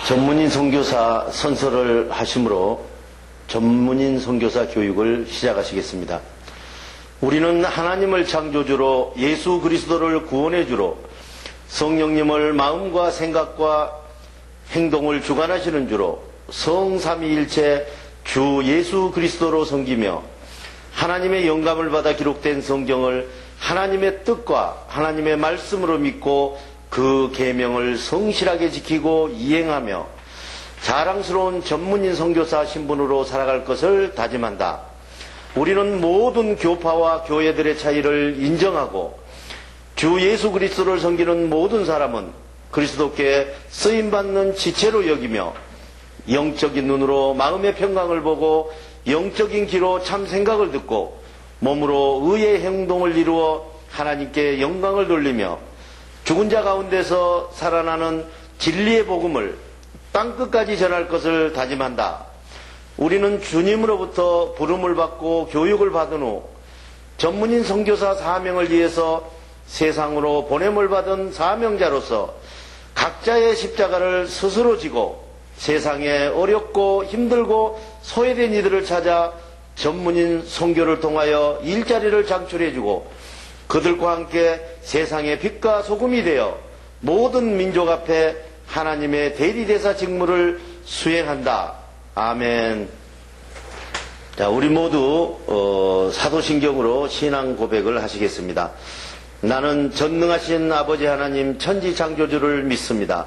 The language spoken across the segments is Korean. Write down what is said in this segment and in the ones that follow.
전문인 선교사 선서를 하심으로 전문인 선교사 교육을 시작하시겠습니다. 우리는 하나님을 창조주로 예수 그리스도를 구원해주로 성령님을 마음과 생각과 행동을 주관하시는 주로 성삼위일체 주 예수 그리스도로 섬기며 하나님의 영감을 받아 기록된 성경을 하나님의 뜻과 하나님의 말씀으로 믿고 그 계명을 성실하게 지키고 이행하며 자랑스러운 전문인 선교사 신분으로 살아갈 것을 다짐한다. 우리는 모든 교파와 교회들의 차이를 인정하고 주 예수 그리스도를 섬기는 모든 사람은 그리스도께 쓰임받는 지체로 여기며 영적인 눈으로 마음의 평강을 보고 영적인 귀로 참 생각을 듣고 몸으로 의의 행동을 이루어 하나님께 영광을 돌리며 죽은 자 가운데서 살아나는 진리의 복음을 땅끝까지 전할 것을 다짐한다. 우리는 주님으로부터 부름을 받고 교육을 받은 후 전문인 선교사 사명을 위해서 세상으로 보냄을 받은 사명자로서 각자의 십자가를 스스로 지고 세상에 어렵고 힘들고 소외된 이들을 찾아 전문인 선교를 통하여 일자리를 창출해주고 그들과 함께 세상의 빛과 소금이 되어 모든 민족 앞에 하나님의 대리대사 직무를 수행한다. 아멘. 자, 우리 모두 사도신경으로 신앙 고백을 하시겠습니다. 나는 전능하신 아버지 하나님 천지창조주를 믿습니다.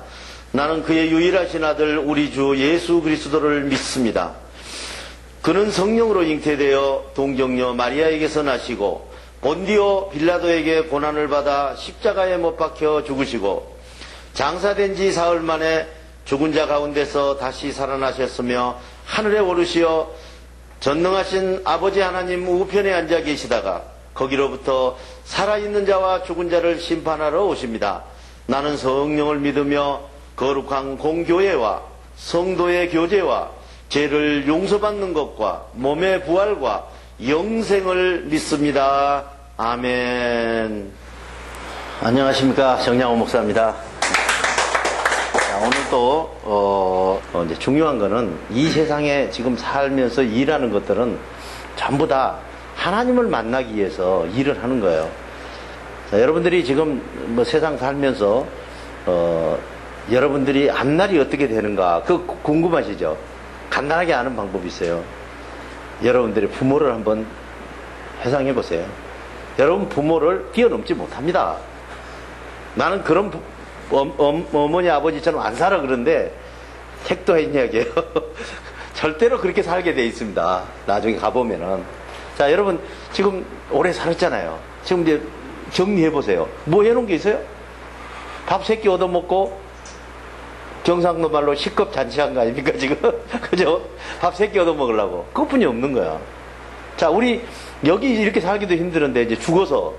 나는 그의 유일하신 아들 우리 주 예수 그리스도를 믿습니다. 그는 성령으로 잉태되어 동정녀 마리아에게서 나시고 본디오 빌라도에게 고난을 받아 십자가에 못 박혀 죽으시고 장사된 지 사흘 만에 죽은 자 가운데서 다시 살아나셨으며 하늘에 오르시어 전능하신 아버지 하나님 우편에 앉아 계시다가 거기로부터 살아있는 자와 죽은 자를 심판하러 오십니다. 나는 성령을 믿으며 거룩한 공교회와 성도의 교제와 죄를 용서받는 것과 몸의 부활과 영생을 믿습니다. 아멘. 안녕하십니까, 정양호 목사입니다. 자, 오늘 또 이제 중요한 거는 이 세상에 지금 살면서 일하는 것들은 전부 다 하나님을 만나기 위해서 일을 하는 거예요. 자, 여러분들이 지금 뭐 세상 살면서 여러분들이 앞날이 어떻게 되는가 그거 궁금하시죠? 간단하게 아는 방법이 있어요. 여러분들의 부모를 한번 회상해 보세요. 여러분 부모를 뛰어넘지 못합니다. 나는 그런 어머니 아버지처럼 안 살아 그런데 택도 했냐고요. 절대로 그렇게 살게 돼 있습니다. 나중에 가보면은. 자, 여러분 지금 오래 살았잖아요. 지금 이제 정리해 보세요. 뭐 해놓은 게 있어요? 밥 3끼 얻어먹고 경상도 말로 식겁 잔치한 거 아닙니까 지금? 그죠? 밥 3끼 얻어먹으려고. 그것뿐이 없는 거야. 자, 우리 여기 이렇게 살기도 힘드는데 이제 죽어서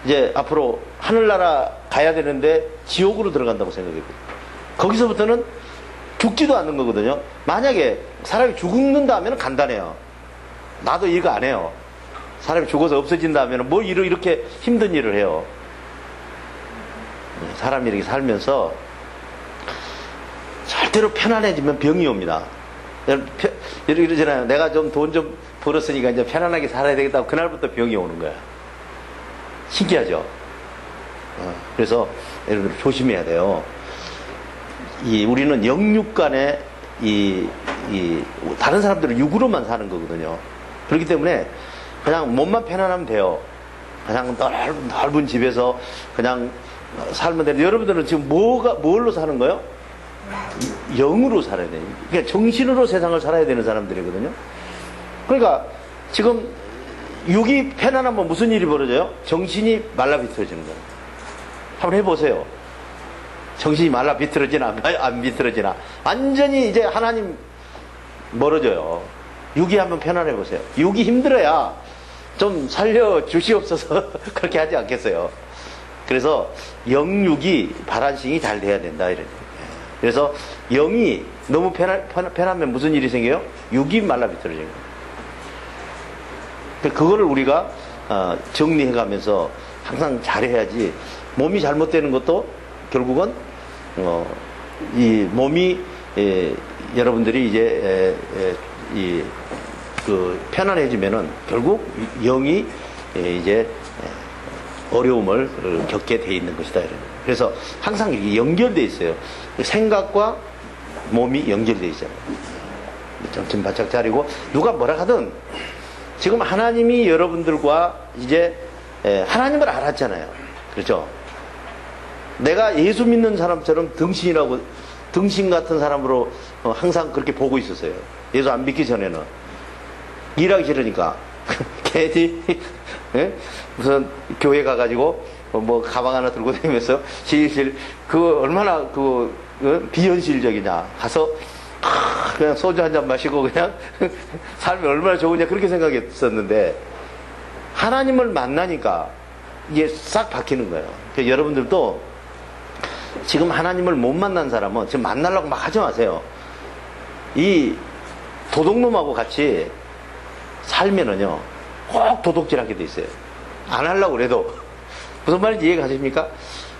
이제 앞으로 하늘나라 가야 되는데 지옥으로 들어간다고 생각했고 거기서부터는 죽지도 않는 거거든요. 만약에 사람이 죽는다 하면 간단해요. 나도 이거 안 해요. 사람이 죽어서 없어진다 하면 뭐 이렇게 힘든 일을 해요. 사람이 이렇게 살면서 절대로 편안해지면 병이 옵니다. 이러잖아요. 내가 좀 돈 좀 벌었으니까 이제 편안하게 살아야 되겠다고 그날부터 병이 오는 거야. 신기하죠? 그래서 여러분들 조심해야 돼요. 우리는 영육 간에 다른 사람들은 육으로만 사는 거거든요. 그렇기 때문에 그냥 몸만 편안하면 돼요. 그냥 넓은 집에서 그냥 살면 돼요. 여러분들은 지금 뭘로 사는 거예요? 영으로 살아야 돼요. 그러니까 정신으로 세상을 살아야 되는 사람들이거든요. 그러니까 지금 육이 편안하면 무슨 일이 벌어져요? 정신이 말라비틀어지는 거예요. 한번 해보세요. 정신이 말라비틀어지나 안 비틀어지나. 완전히 이제 하나님 멀어져요. 육이 한번 편안해 보세요. 육이 힘들어야 좀 살려주시옵소서 그렇게 하지 않겠어요. 그래서 영육이 바란싱이 잘 돼야 된다 이런. 그래서 영이 너무 편하면 무슨 일이 생겨요? 육이 말라비틀어지는 거예요. 그거를 우리가 정리해가면서 항상 잘해야지. 몸이 잘못되는 것도 결국은 이 몸이 여러분들이 이제 편안해지면은 결국 영이 이제 어려움을 겪게 돼 있는 것이다. 그래서 항상 이게 연결돼 있어요. 생각과 몸이 연결돼 있잖아요. 정신 바짝 차리고 누가 뭐라 하든 지금 하나님이 여러분들과 이제 하나님을 알았잖아요. 그렇죠? 내가 예수 믿는 사람처럼 등신 같은 사람으로 항상 그렇게 보고 있었어요. 예수 안 믿기 전에는. 일하기 싫으니까. 괜히, 무슨 교회 가가지고, 뭐, 가방 하나 들고 다니면서, 얼마나 비현실적이냐. 가서, 그냥 소주 한 잔 마시고, 그냥, 삶이 얼마나 좋으냐. 그렇게 생각했었는데, 하나님을 만나니까, 이게 싹 바뀌는 거예요. 그러니까 여러분들도, 지금 하나님을 못 만난 사람은 지금 만나려고 막 하지 마세요. 이 도둑놈하고 같이 살면은요, 꼭 도둑질하게 돼 있어요. 안 하려고 그래도. 무슨 말인지 이해가 가십니까?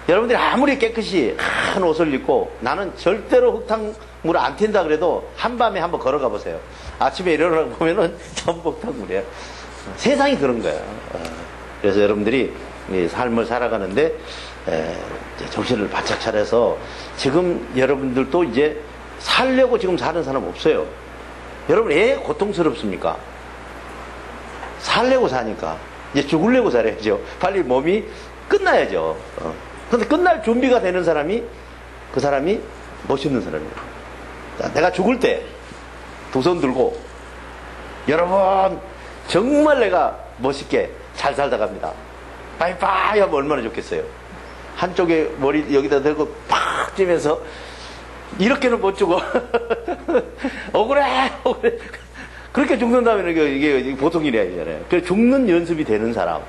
여러분들이 아무리 깨끗이 한 옷을 입고 나는 절대로 흙탕물을 안 튄다 그래도 한밤에 한번 걸어가 보세요. 아침에 일어나 보면은 전부 흙탕물이에요. 세상이 그런 거예요. 그래서 여러분들이 이 삶을 살아가는데 정신을 바짝 차려서 지금 여러분들도 이제 살려고 지금 사는 사람 없어요. 여러분 왜 고통스럽습니까? 살려고 사니까. 이제 죽으려고 살아야죠. 빨리 몸이 끝나야죠. 근데 끝날 준비가 되는 사람이 그 사람이 멋있는 사람이에요. 내가 죽을 때 두 손 들고 여러분 정말 내가 멋있게 잘 살다 갑니다. 빠이빠이 하면 얼마나 좋겠어요. 한쪽에 머리 여기다 대고 팍 찌면서 이렇게는 못 죽어. 억울해. 그렇게 죽는다면 이게 보통 일이 아니잖아요. 그래서 죽는 연습이 되는 사람.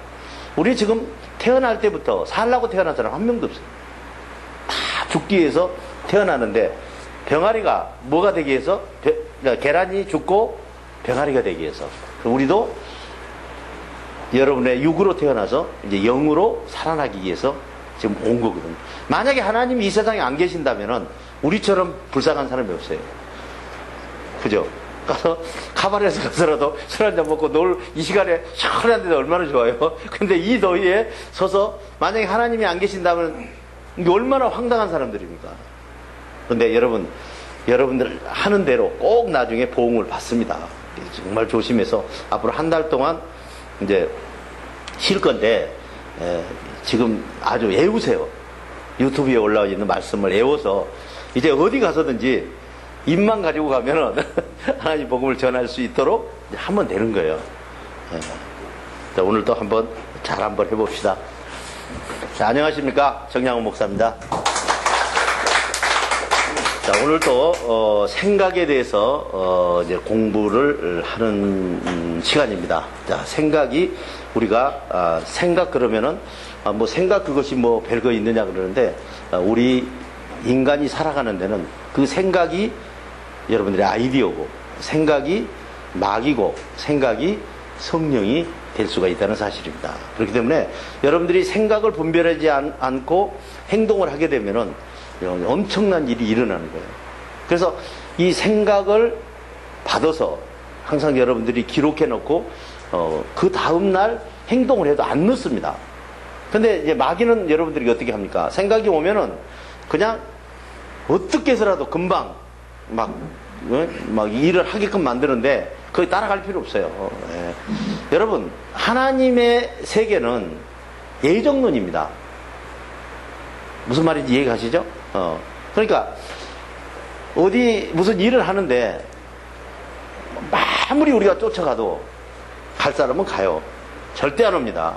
우리 지금 태어날 때부터 살라고 태어난 사람 한 명도 없어요. 다 죽기 위해서 태어나는데 병아리가 뭐가 되기 위해서? 그러니까 계란이 죽고 병아리가 되기 위해서. 우리도 여러분의 육으로 태어나서 이제 영으로 살아나기 위해서 지금 온 거거든요. 만약에 하나님이 이 세상에 안 계신다면은 우리처럼 불쌍한 사람이 없어요. 그죠? 가서 카바레에서 가서라도 술 한잔 먹고 이 시간에 시원한 데도 얼마나 좋아요. 근데 이 더위에 서서 만약에 하나님이 안 계신다면 이게 얼마나 황당한 사람들입니까? 근데 여러분들 하는 대로 꼭 나중에 보응을 받습니다. 정말 조심해서 앞으로 한 달 동안 이제 쉴 건데 지금 아주 외우세요. 유튜브에 올라와 있는 말씀을 외워서 이제 어디 가서든지 입만 가지고 가면은 하나님 복음을 전할 수 있도록 하면 되는 거예요. 자, 오늘 또 한번 해봅시다. 자, 안녕하십니까? 정양훈 목사입니다. 자, 오늘 또 생각에 대해서 이제 공부를 하는 시간입니다. 자, 생각이 우리가 생각 그러면은 뭐 생각 그것이 뭐 별거 있느냐 그러는데 우리 인간이 살아가는 데는 그 생각이 여러분들의 아이디어고 생각이 막이고 생각이 성령이 될 수가 있다는 사실입니다. 그렇기 때문에 여러분들이 생각을 분별하지 않고 행동을 하게 되면은 엄청난 일이 일어나는 거예요. 그래서 이 생각을 받아서 항상 여러분들이 기록해 놓고 그 다음날 행동을 해도 안 늦습니다. 근데 이제 마귀는 여러분들이 어떻게 합니까? 생각이 오면은 그냥 어떻게 해서라도 금방 막 일을 하게끔 만드는데 거기 따라갈 필요 없어요. 예. 여러분 하나님의 세계는 예정론입니다. 무슨 말인지 이해가시죠? 그러니까 어디 무슨 일을 하는데 아무리 우리가 쫓아가도 갈 사람은 가요. 절대 안 옵니다.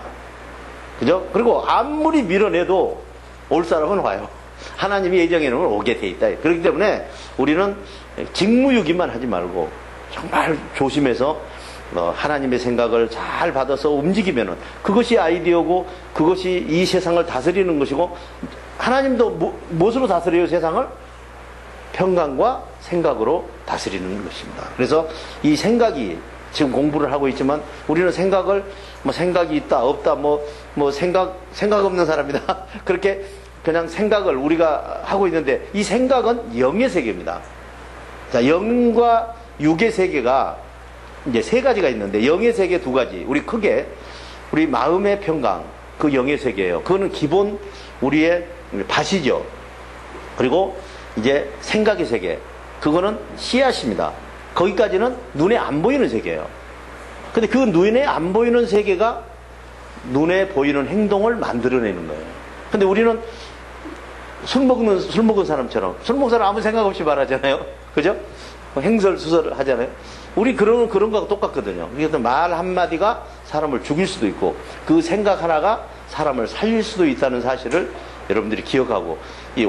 그죠? 그리고 아무리 밀어내도 올 사람은 와요. 하나님이 예정에는 오게 돼 있다. 그렇기 때문에 우리는 직무유기만 하지 말고 정말 조심해서 하나님의 생각을 잘 받아서 움직이면은 그것이 아이디어고 그것이 이 세상을 다스리는 것이고 하나님도 무엇으로 다스려요 세상을? 평강과 생각으로 다스리는 것입니다. 그래서 이 생각이 지금 공부를 하고 있지만 우리는 생각을 생각이 있다 없다 생각 없는 사람이다 그렇게 그냥 생각을 우리가 하고 있는데 이 생각은 영의 세계입니다. 자, 영과 육의 세계가 이제 세 가지가 있는데 영의 세계 두 가지. 우리 크게 우리 마음의 평강 그 영의 세계예요. 그거는 기본 우리의 밭이죠. 그리고 이제 생각의 세계 그거는 씨앗입니다. 거기까지는 눈에 안 보이는 세계예요. 근데 그 눈에 안 보이는 세계가 눈에 보이는 행동을 만들어내는 거예요. 근데 우리는 술 먹은 사람처럼 술 먹은 사람 아무 생각 없이 말하잖아요. 그죠? 행설수설 하잖아요. 우리 그런 거하고 똑같거든요. 그래서 말 한마디가 사람을 죽일 수도 있고 그 생각 하나가 사람을 살릴 수도 있다는 사실을 여러분들이 기억하고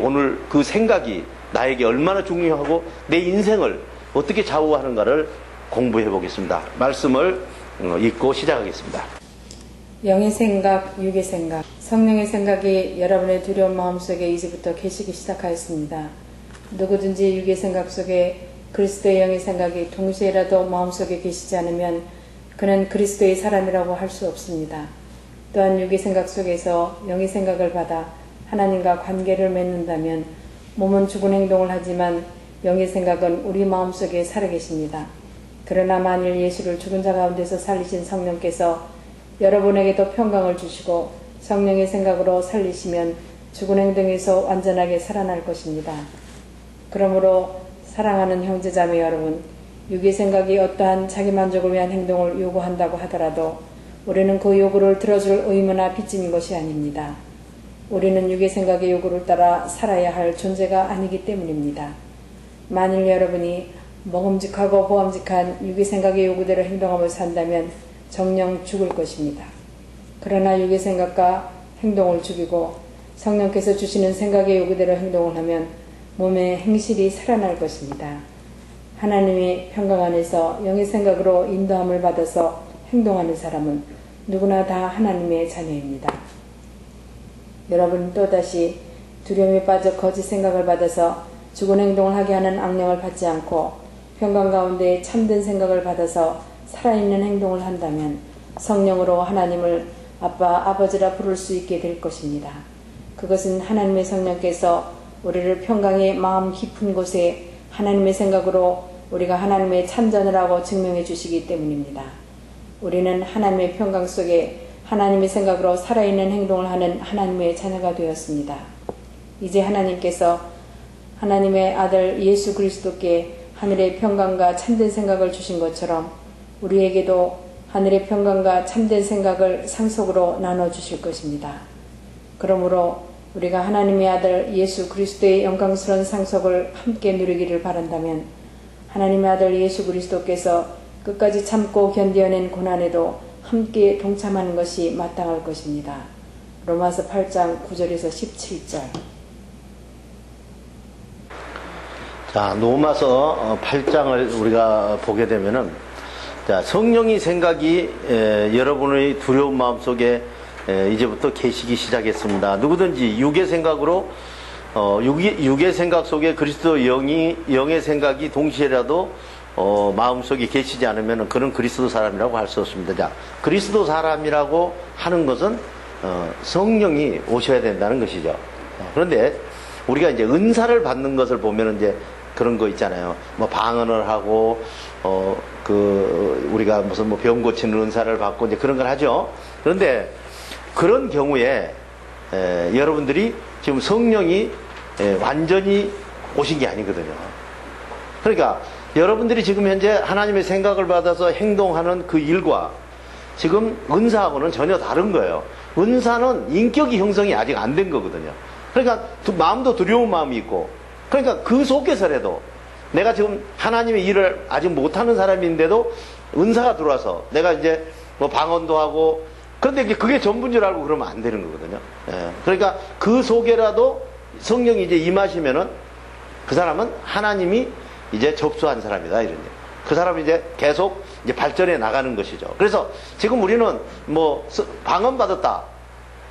오늘 그 생각이 나에게 얼마나 중요하고 내 인생을 어떻게 좌우하는가를 공부해 보겠습니다. 말씀을 읽고 시작하겠습니다. 영의 생각, 육의 생각, 성령의 생각이 여러분의 두려운 마음속에 이제부터 계시기 시작하였습니다. 누구든지 육의 생각 속에 그리스도의 영의 생각이 동시에라도 마음속에 계시지 않으면 그는 그리스도의 사람이라고 할 수 없습니다. 또한 육의 생각 속에서 영의 생각을 받아 하나님과 관계를 맺는다면 몸은 죽은 행동을 하지만 영의 생각은 우리 마음속에 살아계십니다. 그러나 만일 예수를 죽은 자 가운데서 살리신 성령께서 여러분에게도 평강을 주시고 성령의 생각으로 살리시면 죽은 행동에서 완전하게 살아날 것입니다. 그러므로 사랑하는 형제자매 여러분, 육의 생각이 어떠한 자기만족을 위한 행동을 요구한다고 하더라도 우리는 그 요구를 들어줄 의무나 빚진 것이 아닙니다. 우리는 육의 생각의 요구를 따라 살아야 할 존재가 아니기 때문입니다. 만일 여러분이 먹음직하고 보암직한 육의 생각의 요구대로 행동하며 산다면 정녕 죽을 것입니다. 그러나 육의 생각과 행동을 죽이고 성령께서 주시는 생각의 요구대로 행동을 하면 몸의 행실이 살아날 것입니다. 하나님의 평강 안에서 영의 생각으로 인도함을 받아서 행동하는 사람은 누구나 다 하나님의 자녀입니다. 여러분 또다시 두려움에 빠져 거짓 생각을 받아서 죽은 행동을 하게 하는 악령을 받지 않고 평강 가운데 참된 생각을 받아서 살아있는 행동을 한다면 성령으로 하나님을 아빠, 아버지라 부를 수 있게 될 것입니다. 그것은 하나님의 성령께서 우리를 평강의 마음 깊은 곳에 하나님의 생각으로 우리가 하나님의 참전을 하고 증명해 주시기 때문입니다. 우리는 하나님의 평강 속에 하나님의 생각으로 살아있는 행동을 하는 하나님의 자녀가 되었습니다. 이제 하나님께서 하나님의 아들 예수 그리스도께 하늘의 평강과 참된 생각을 주신 것처럼 우리에게도 하늘의 평강과 참된 생각을 상속으로 나눠주실 것입니다. 그러므로 우리가 하나님의 아들 예수 그리스도의 영광스러운 상속을 함께 누리기를 바란다면 하나님의 아들 예수 그리스도께서 끝까지 참고 견뎌낸 고난에도 함께 동참하는 것이 마땅할 것입니다. 로마서 8장 9절에서 17절. 자, 로마서 8장을 우리가 보게 되면은 자, 성령의 생각이 여러분의 두려운 마음속에 이제부터 계시기 시작했습니다. 누구든지 육의 생각으로 육의 생각 속에 그리스도 영의 생각이 동시에라도 마음속에 계시지 않으면 그는 그리스도 사람이라고 할 수 없습니다. 자, 그리스도 사람이라고 하는 것은 성령이 오셔야 된다는 것이죠. 그런데 우리가 이제 은사를 받는 것을 보면 이제 그런 거 있잖아요. 뭐 방언을 하고 우리가 무슨 뭐 병 고치는 은사를 받고 이제 그런 걸 하죠. 그런데 그런 경우에 여러분들이 지금 성령이 완전히 오신 게 아니거든요. 그러니까 여러분들이 지금 현재 하나님의 생각을 받아서 행동하는 그 일과 지금 은사하고는 전혀 다른 거예요. 은사는 인격이 형성이 아직 안 된 거거든요. 그러니까 마음도 두려운 마음이 있고, 그러니까 그 속에서라도 내가 지금 하나님의 일을 아직 못하는 사람인데도 은사가 들어와서 내가 이제 뭐 방언도 하고, 그런데 그게 전부인 줄 알고 그러면 안 되는 거거든요. 그러니까 그 속에라도 성령이 이제 임하시면은 그 사람은 하나님이 이제 접수한 사람이다, 이런 얘기. 그 사람이 이제 계속 이제 발전해 나가는 것이죠. 그래서 지금 우리는 뭐 방언 받았다,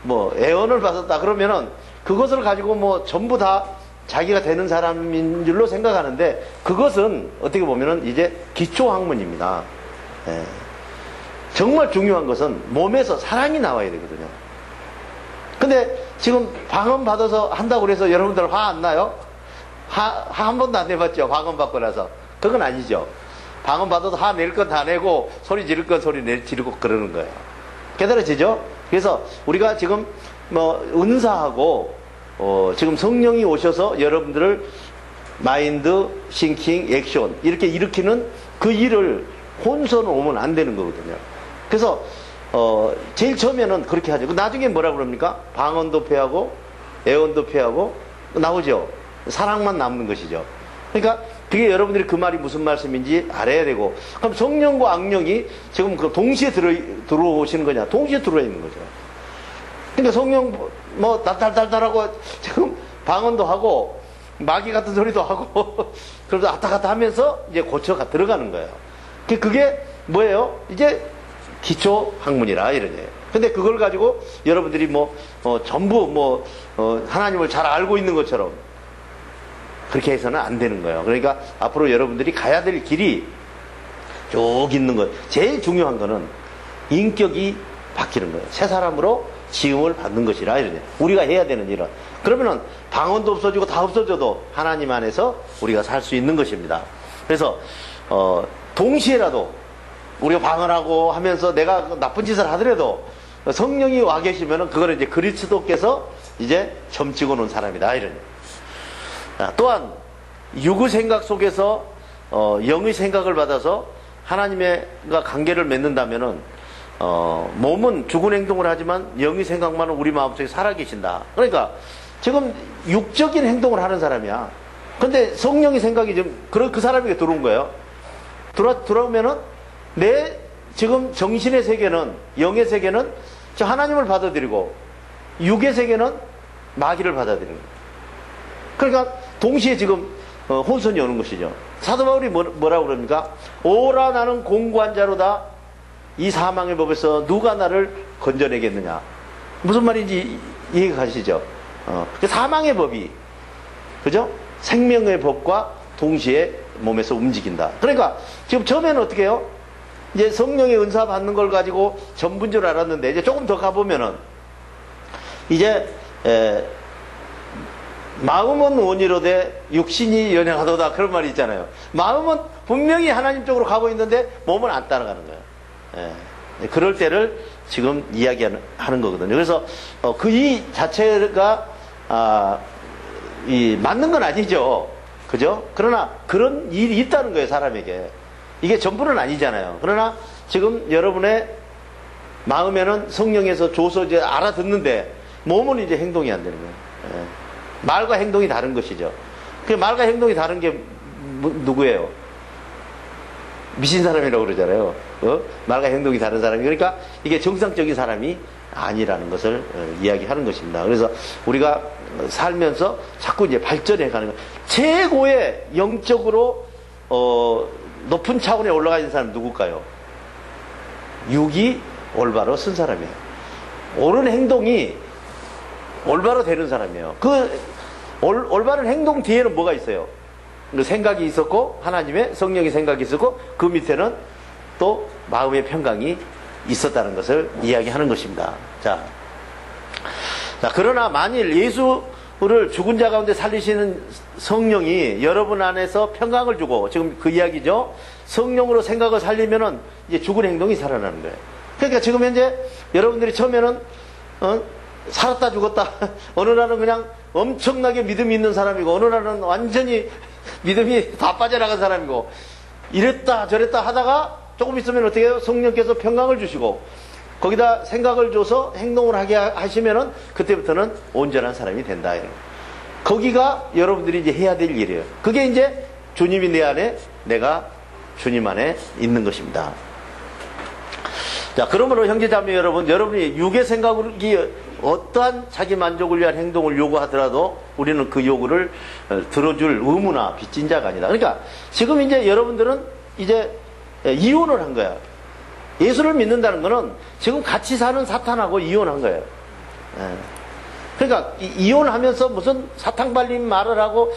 뭐 애언을 받았다 그러면은 그것을 가지고 뭐 전부 다 자기가 되는 사람인 줄로 생각하는데, 그것은 어떻게 보면은 이제 기초 학문입니다. 정말 중요한 것은 몸에서 사랑이 나와야 되거든요. 근데 지금 방언 받아서 한다고 그래서 여러분들 화 안 나요? 한 번도 안 내봤죠? 방언 받고 나서. 그건 아니죠. 방언 받아도 화 낼 건 다 내고 소리 지를 건 소리 지르고 그러는 거예요. 깨달아지죠? 그래서 우리가 지금 뭐 은사하고 지금 성령이 오셔서 여러분들을 마인드, 싱킹, 액션 이렇게 일으키는 그 일을 혼선 오면 안 되는 거거든요. 그래서 제일 처음에는 그렇게 하죠. 나중에 뭐라 그럽니까? 방언도 패하고 애언도 패하고 나오죠. 사랑만 남는 것이죠. 그러니까 그게 여러분들이 그 말이 무슨 말씀인지 알아야 되고, 그럼 성령과 악령이 지금 그 동시에 들어오시는 거냐? 동시에 들어와 있는 거죠. 그러니까 성령 뭐 달달달달하고 지금 방언도 하고 마귀 같은 소리도 하고 그러다 왔다 갔다 하면서 이제 고쳐가 들어가는 거예요. 그게 뭐예요? 이제 기초 학문이라 이러죠. 근데 그걸 가지고 여러분들이 전부 하나님을 잘 알고 있는 것처럼 그렇게 해서는 안 되는 거예요. 그러니까 앞으로 여러분들이 가야 될 길이 쭉 있는 것. 제일 중요한 거는 인격이 바뀌는 거예요. 새 사람으로 지음을 받는 것이라 이러죠. 우리가 해야 되는 일은. 그러면은 방언도 없어지고 다 없어져도 하나님 안에서 우리가 살 수 있는 것입니다. 그래서 동시에라도 우리가 방언하고 하면서 내가 나쁜 짓을 하더라도 성령이 와 계시면은 그거는 이제 그리스도께서 이제 점찍어 놓은 사람이다 이러죠. 또한 육의 생각 속에서 영의 생각을 받아서 하나님과 관계를 맺는다면은 몸은 죽은 행동을 하지만 영의 생각만은 우리 마음속에 살아계신다. 그러니까 지금 육적인 행동을 하는 사람이야. 근데 성령의 생각이 그 사람에게 들어온 거예요. 들어오면은 내 지금 정신의 세계는, 영의 세계는 저 하나님을 받아들이고 육의 세계는 마귀를 받아들이는 거예요. 그러니까 동시에 지금 혼선이 오는 것이죠. 사도 바울이 뭐라고 그럽니까? 오라 나는 공고한 자로다. 이 사망의 법에서 누가 나를 건져내겠느냐. 무슨 말인지 이해가 가시죠? 그 사망의 법이, 그죠? 생명의 법과 동시에 몸에서 움직인다. 그러니까 지금 처음에는 어떻게 해요? 이제 성령의 은사 받는 걸 가지고 전부인 줄 알았는데 이제 조금 더 가보면은 이제 마음은 원이로되 육신이 연약하도다 그런 말이 있잖아요. 마음은 분명히 하나님 쪽으로 가고 있는데 몸은 안 따라가는 거예요. 그럴 때를 지금 이야기하는 거거든요. 그래서 그 이 자체가 맞는 건 아니죠. 그죠? 그러나 그런 일이 있다는 거예요, 사람에게. 이게 전부는 아니잖아요. 그러나 지금 여러분의 마음에는 성령에서 줘서 이제 알아듣는데 몸은 이제 행동이 안 되는 거예요. 말과 행동이 다른 것이죠. 그 말과 행동이 다른 게 누구예요? 미신 사람이라고 그러잖아요. 말과 행동이 다른 사람이. 그러니까 이게 정상적인 사람이 아니라는 것을 이야기하는 것입니다. 그래서 우리가 살면서 자꾸 이제 발전해 가는 거. 최고의 영적으로 높은 차원에 올라가 있는 사람은 누굴까요? 육이 올바로 쓴 사람이에요. 옳은 행동이 올바로 되는 사람이에요. 그 올바른 행동 뒤에는 뭐가 있어요? 그 생각이 있었고 하나님의 성령의 생각이 있었고 그 밑에는 또 마음의 평강이 있었다는 것을 이야기하는 것입니다. 자, 그러나 만일 예수를 죽은 자 가운데 살리시는 성령이 여러분 안에서 평강을 주고 지금 그 이야기죠. 성령으로 생각을 살리면은 이제 죽은 행동이 살아나는 거예요. 그러니까 지금 현재 여러분들이 처음에는 살았다 죽었다. 어느 날은 그냥 엄청나게 믿음이 있는 사람이고 어느 날은 완전히 믿음이 다 빠져나간 사람이고 이랬다 저랬다 하다가 조금 있으면 어떻게 해요? 성령께서 평강을 주시고 거기다 생각을 줘서 행동을 하게 하시면은 그때부터는 온전한 사람이 된다. 거기가 여러분들이 이제 해야 될 일이에요. 그게 이제 주님이 내 안에 내가 주님 안에 있는 것입니다. 자, 그러므로 형제자매 여러분, 여러분이 육의 생각이 어떠한 자기 만족을 위한 행동을 요구하더라도 우리는 그 요구를 들어줄 의무나 빚진 자가 아니다. 그러니까 지금 이제 여러분들은 이제 이혼을 한 거야. 예수를 믿는다는 거는 지금 같이 사는 사탄하고 이혼한 거예요. 그러니까 이혼하면서 무슨 사탕 발린 말을 하고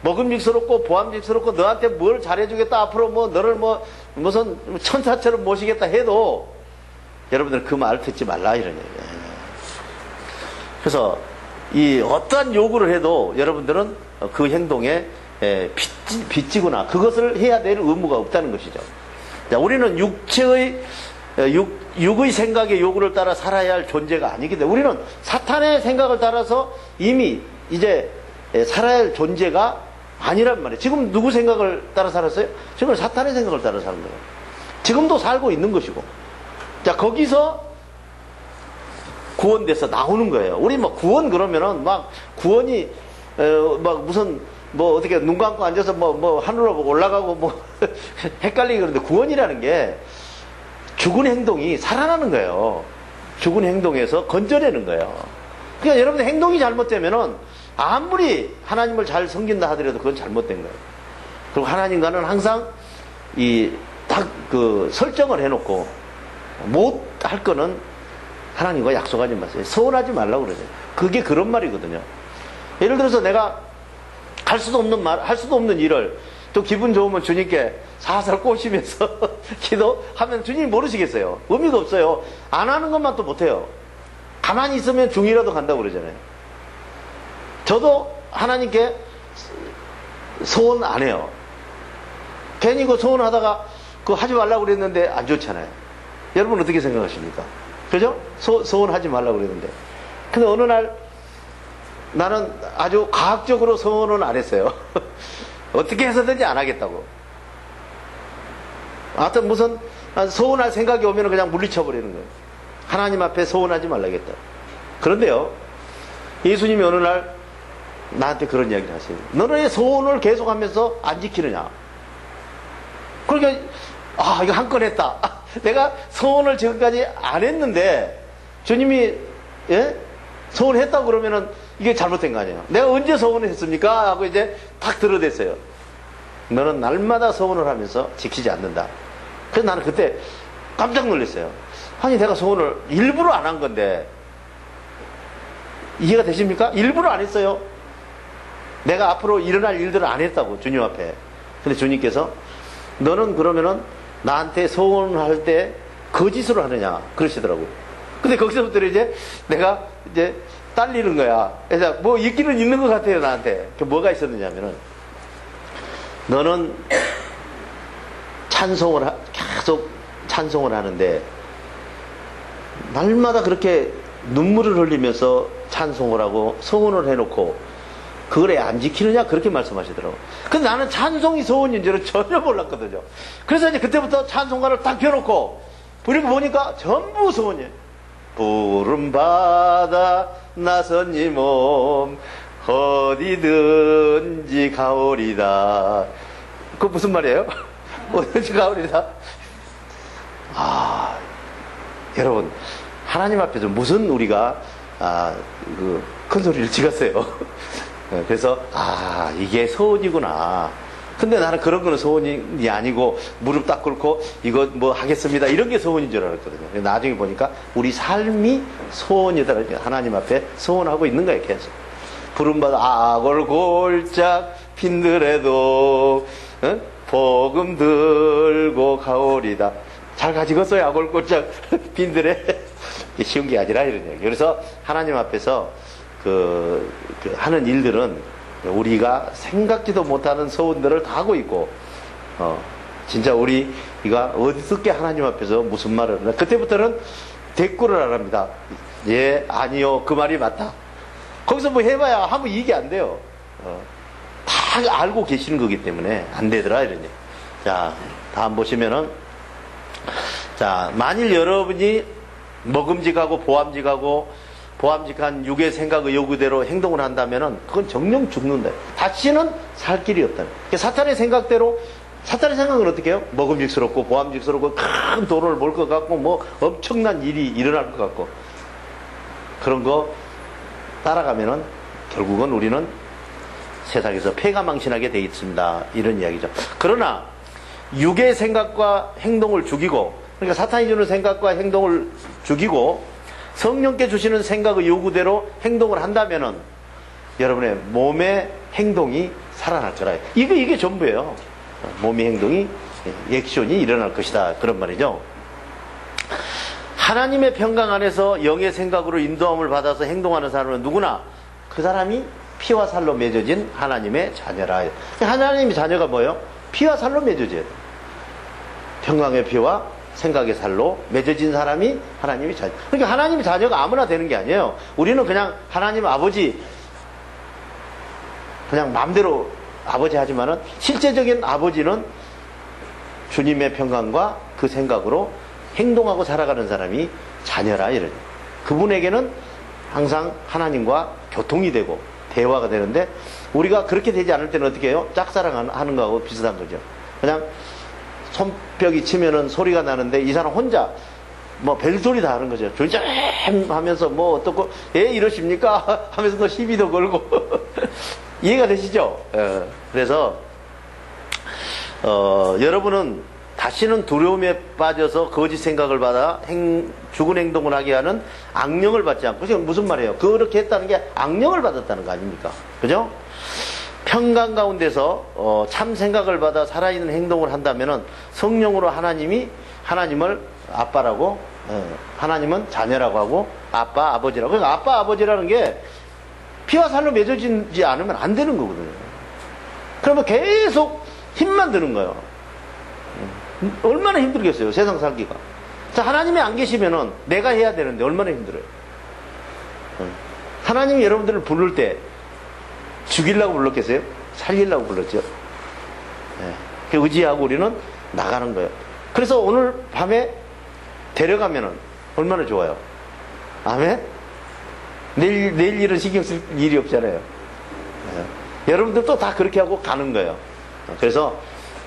먹음직스럽고 보암직스럽고 너한테 뭘 잘해주겠다 앞으로 뭐 너를 뭐 무슨 천사처럼 모시겠다 해도 여러분들 그 말 듣지 말라 이런 얘기예요. 그래서 이 어떠한 요구를 해도 여러분들은 그 행동에 빚지거나 그것을 해야 될 의무가 없다는 것이죠. 자, 우리는 육의 생각의 요구를 따라 살아야 할 존재가 아니기 때문에 우리는 사탄의 생각을 따라서 이미 이제 살아야 할 존재가 아니란 말이에요. 지금 누구 생각을 따라 살았어요? 지금 사탄의 생각을 따라 사는 거예요. 지금도 살고 있는 것이고. 자, 거기서 구원돼서 나오는 거예요. 우리 뭐 구원 그러면은 막 구원이 막 무슨 뭐 어떻게 눈 감고 앉아서 뭐 하늘로 올라가고 뭐 헷갈리게 그러는데 구원이라는 게 죽은 행동이 살아나는 거예요. 죽은 행동에서 건져내는 거예요. 그러니까 여러분들 행동이 잘못되면은 아무리 하나님을 잘 섬긴다 하더라도 그건 잘못된 거예요. 그리고 하나님과는 항상 딱 설정을 해놓고 못 할 거는 하나님과 약속하지 마세요. 서운하지 말라고 그러죠. 그게 그런 말이거든요. 예를 들어서 내가 할 수도 없는 일을 또 기분 좋으면 주님께 살살 꼬시면서 기도하면 주님이 모르시겠어요. 의미가 없어요. 안 하는 것만 또 못해요. 가만히 있으면 중이라도 간다고 그러잖아요. 저도 하나님께 소원 안 해요. 괜히 그 소원하다가 그거 하지 말라고 그랬는데 안 좋잖아요. 여러분 어떻게 생각하십니까? 그죠? 소원하지 말라고 그랬는데. 근데 어느 날 나는 아주 과학적으로 소원은 안 했어요. 어떻게 해서든지 안 하겠다고. 하여튼 무슨 소원할 생각이 오면 그냥 물리쳐버리는 거예요. 하나님 앞에 소원하지 말라겠다. 그런데요, 예수님이 어느 날 나한테 그런 이야기를 하세요. 너는 왜 소원을 계속하면서 안 지키느냐? 그러니까 이거 한 건 했다. 내가 소원을 지금까지 안 했는데 주님이 소원했다고 그러면은 이게 잘못된 거 아니에요. 내가 언제 소원을 했습니까? 하고 이제 탁 들어댔어요. 너는 날마다 소원을 하면서 지키지 않는다. 그래서 나는 그때 깜짝 놀랐어요. 아니 내가 소원을 일부러 안 한 건데 이해가 되십니까? 일부러 안 했어요. 내가 앞으로 일어날 일들을 안 했다고 주님 앞에. 근데 주님께서 너는 그러면은 나한테 소원할 때 거짓으로 하느냐 그러시더라고요. 근데 거기서부터 이제 내가 이제 딸리는 거야. 그래서 뭐 있기는 있는 것 같아요 나한테. 뭐가 있었느냐면은 너는 계속 찬송을 하는데 날마다 그렇게 눈물을 흘리면서 찬송을 하고 소원을 해놓고 그걸 안 지키느냐 그렇게 말씀하시더라고. 근데 나는 찬송이 소원인 줄은 전혀 몰랐거든요. 그래서 이제 그때부터 찬송가를 딱 펴놓고 그리고 보니까 전부 소원이에요. 푸른 바다 나선 이 몸 어디든지 가오리다. 그거 무슨 말이에요? 어디든지 가오리다. 여러분 하나님 앞에서 무슨 우리가 큰 소리를 지었어요. 그래서 이게 소원이구나. 근데 나는 그런 거는 소원이 아니고 무릎 딱 꿇고 이거 뭐 하겠습니다 이런 게 소원인 줄 알았거든요. 나중에 보니까 우리 삶이 소원이다. 하나님 앞에 소원하고 있는 거예요. 계속 부름받아 아골골짝 핀들에도 복음 들고 가오리다. 잘 가지겠어요. 아골골짝 핀들에. 쉬운 게 아니라 이런 얘기. 그래서 하나님 앞에서 하는 일들은 우리가 생각지도 못하는 소원들을 다 하고 있고, 진짜 우리가 어떻게 하나님 앞에서 무슨 말을 하나. 그때부터는 대꾸를 안 합니다. 예, 아니요, 그 말이 맞다. 거기서 뭐 해봐야 하면 이게 안 돼요. 다 알고 계시는 거기 때문에 안 되더라, 이러니. 자, 다음 보시면은, 자, 만일 여러분이 먹음직하고 보암직한 육의 생각의 요구대로 행동을 한다면은 그건 정령 죽는다. 다시는 살 길이 없다. 사탄의 생각대로, 사탄의 생각은 어떻게 해요? 먹음직스럽고 보암직스럽고 큰 돈을 벌 것 같고 뭐 엄청난 일이 일어날 것 같고 그런 거 따라가면은 결국은 우리는 세상에서 패가망신하게 돼 있습니다. 이런 이야기죠. 그러나 육의 생각과 행동을 죽이고, 그러니까 사탄이 주는 생각과 행동을 죽이고 성령께 주시는 생각의 요구대로 행동을 한다면은 여러분의 몸의 행동이 살아날 거라. 이게 전부예요. 몸의 행동이, 액션이 일어날 것이다. 그런 말이죠. 하나님의 평강 안에서 영의 생각으로 인도함을 받아서 행동하는 사람은 누구나 그 사람이 피와 살로 맺어진 하나님의 자녀라. 하나님의 자녀가 뭐예요? 피와 살로 맺어져요. 평강의 피와 생각의 살로 맺어진 사람이 하나님의 자녀. 그러니까 하나님의 자녀가 아무나 되는 게 아니에요. 우리는 그냥 하나님 아버지 그냥 마음대로 아버지 하지만은 실제적인 아버지는 주님의 평강과 그 생각으로 행동하고 살아가는 사람이 자녀라 이러죠. 그분에게는 항상 하나님과 교통이 되고 대화가 되는데 우리가 그렇게 되지 않을 때는 어떻게 해요? 짝사랑하는 거하고 비슷한 거죠. 그냥 손뼉이 치면은 소리가 나는데 이 사람 혼자 뭐 벨소리 다 하는 거죠. 졸잠 하면서 뭐 어떻고 이러십니까? 하면서 또 시비도 걸고 이해가 되시죠? 그래서 여러분은 다시는 두려움에 빠져서 거짓 생각을 받아 죽은 행동을 하게 하는 악령을 받지 않고, 지금 무슨 말이에요? 그렇게 했다는 게 악령을 받았다는 거 아닙니까? 그죠? 평강 가운데서 참 생각을 받아 살아있는 행동을 한다면은 성령으로 하나님을 아빠라고, 하나님은 자녀라고 하고 아빠 아버지라고. 그러니까 아빠 아버지라는 게 피와 살로 맺어지지 않으면 안 되는 거거든요. 그러면 계속 힘만 드는 거예요. 얼마나 힘들겠어요, 세상 살기가. 자, 하나님이 안 계시면은 내가 해야 되는데 얼마나 힘들어요. 하나님이 여러분들을 부를 때 죽이려고 불렀겠어요? 살리려고 불렀죠. 의지하고 우리는 나가는 거예요. 그래서 오늘 밤에 데려가면은 얼마나 좋아요. 아멘? 내일 일은 신경 쓸 일이 없잖아요. 여러분들도 다 그렇게 하고 가는 거예요. 그래서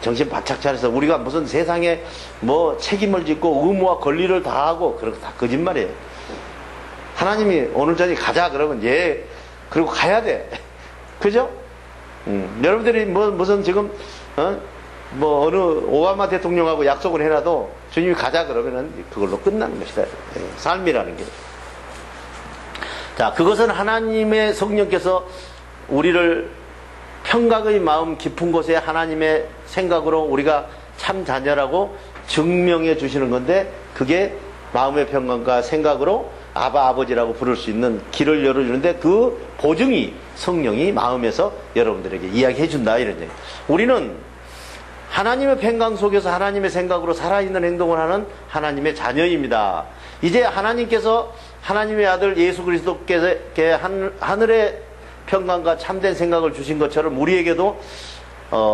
정신 바짝 차려서 우리가 무슨 세상에 뭐 책임을 짓고 의무와 권리를 다하고 그런 거 다 거짓말이에요. 하나님이 오늘 저녁에 가자 그러면 그리고 가야 돼. 그죠? 여러분들이 무슨 지금 뭐 어느 오바마 대통령하고 약속을 해놔도 주님이 가자 그러면은 그걸로 끝나는 것이다. 삶이라는 게. 자, 그것은 하나님의 성령께서 우리를 평강의 마음 깊은 곳에 하나님의 생각으로 우리가 참 자녀라고 증명해 주시는 건데, 그게 마음의 평강과 생각으로 아바 아버지라고 부를 수 있는 길을 열어주는데, 그 보증이 성령이 마음에서 여러분들에게 이야기해 준다 이런 얘기. 우리는 하나님의 평강 속에서 하나님의 생각으로 살아있는 행동을 하는 하나님의 자녀입니다. 이제 하나님께서 하나님의 아들 예수 그리스도께 하늘의 평강과 참된 생각을 주신 것처럼 우리에게도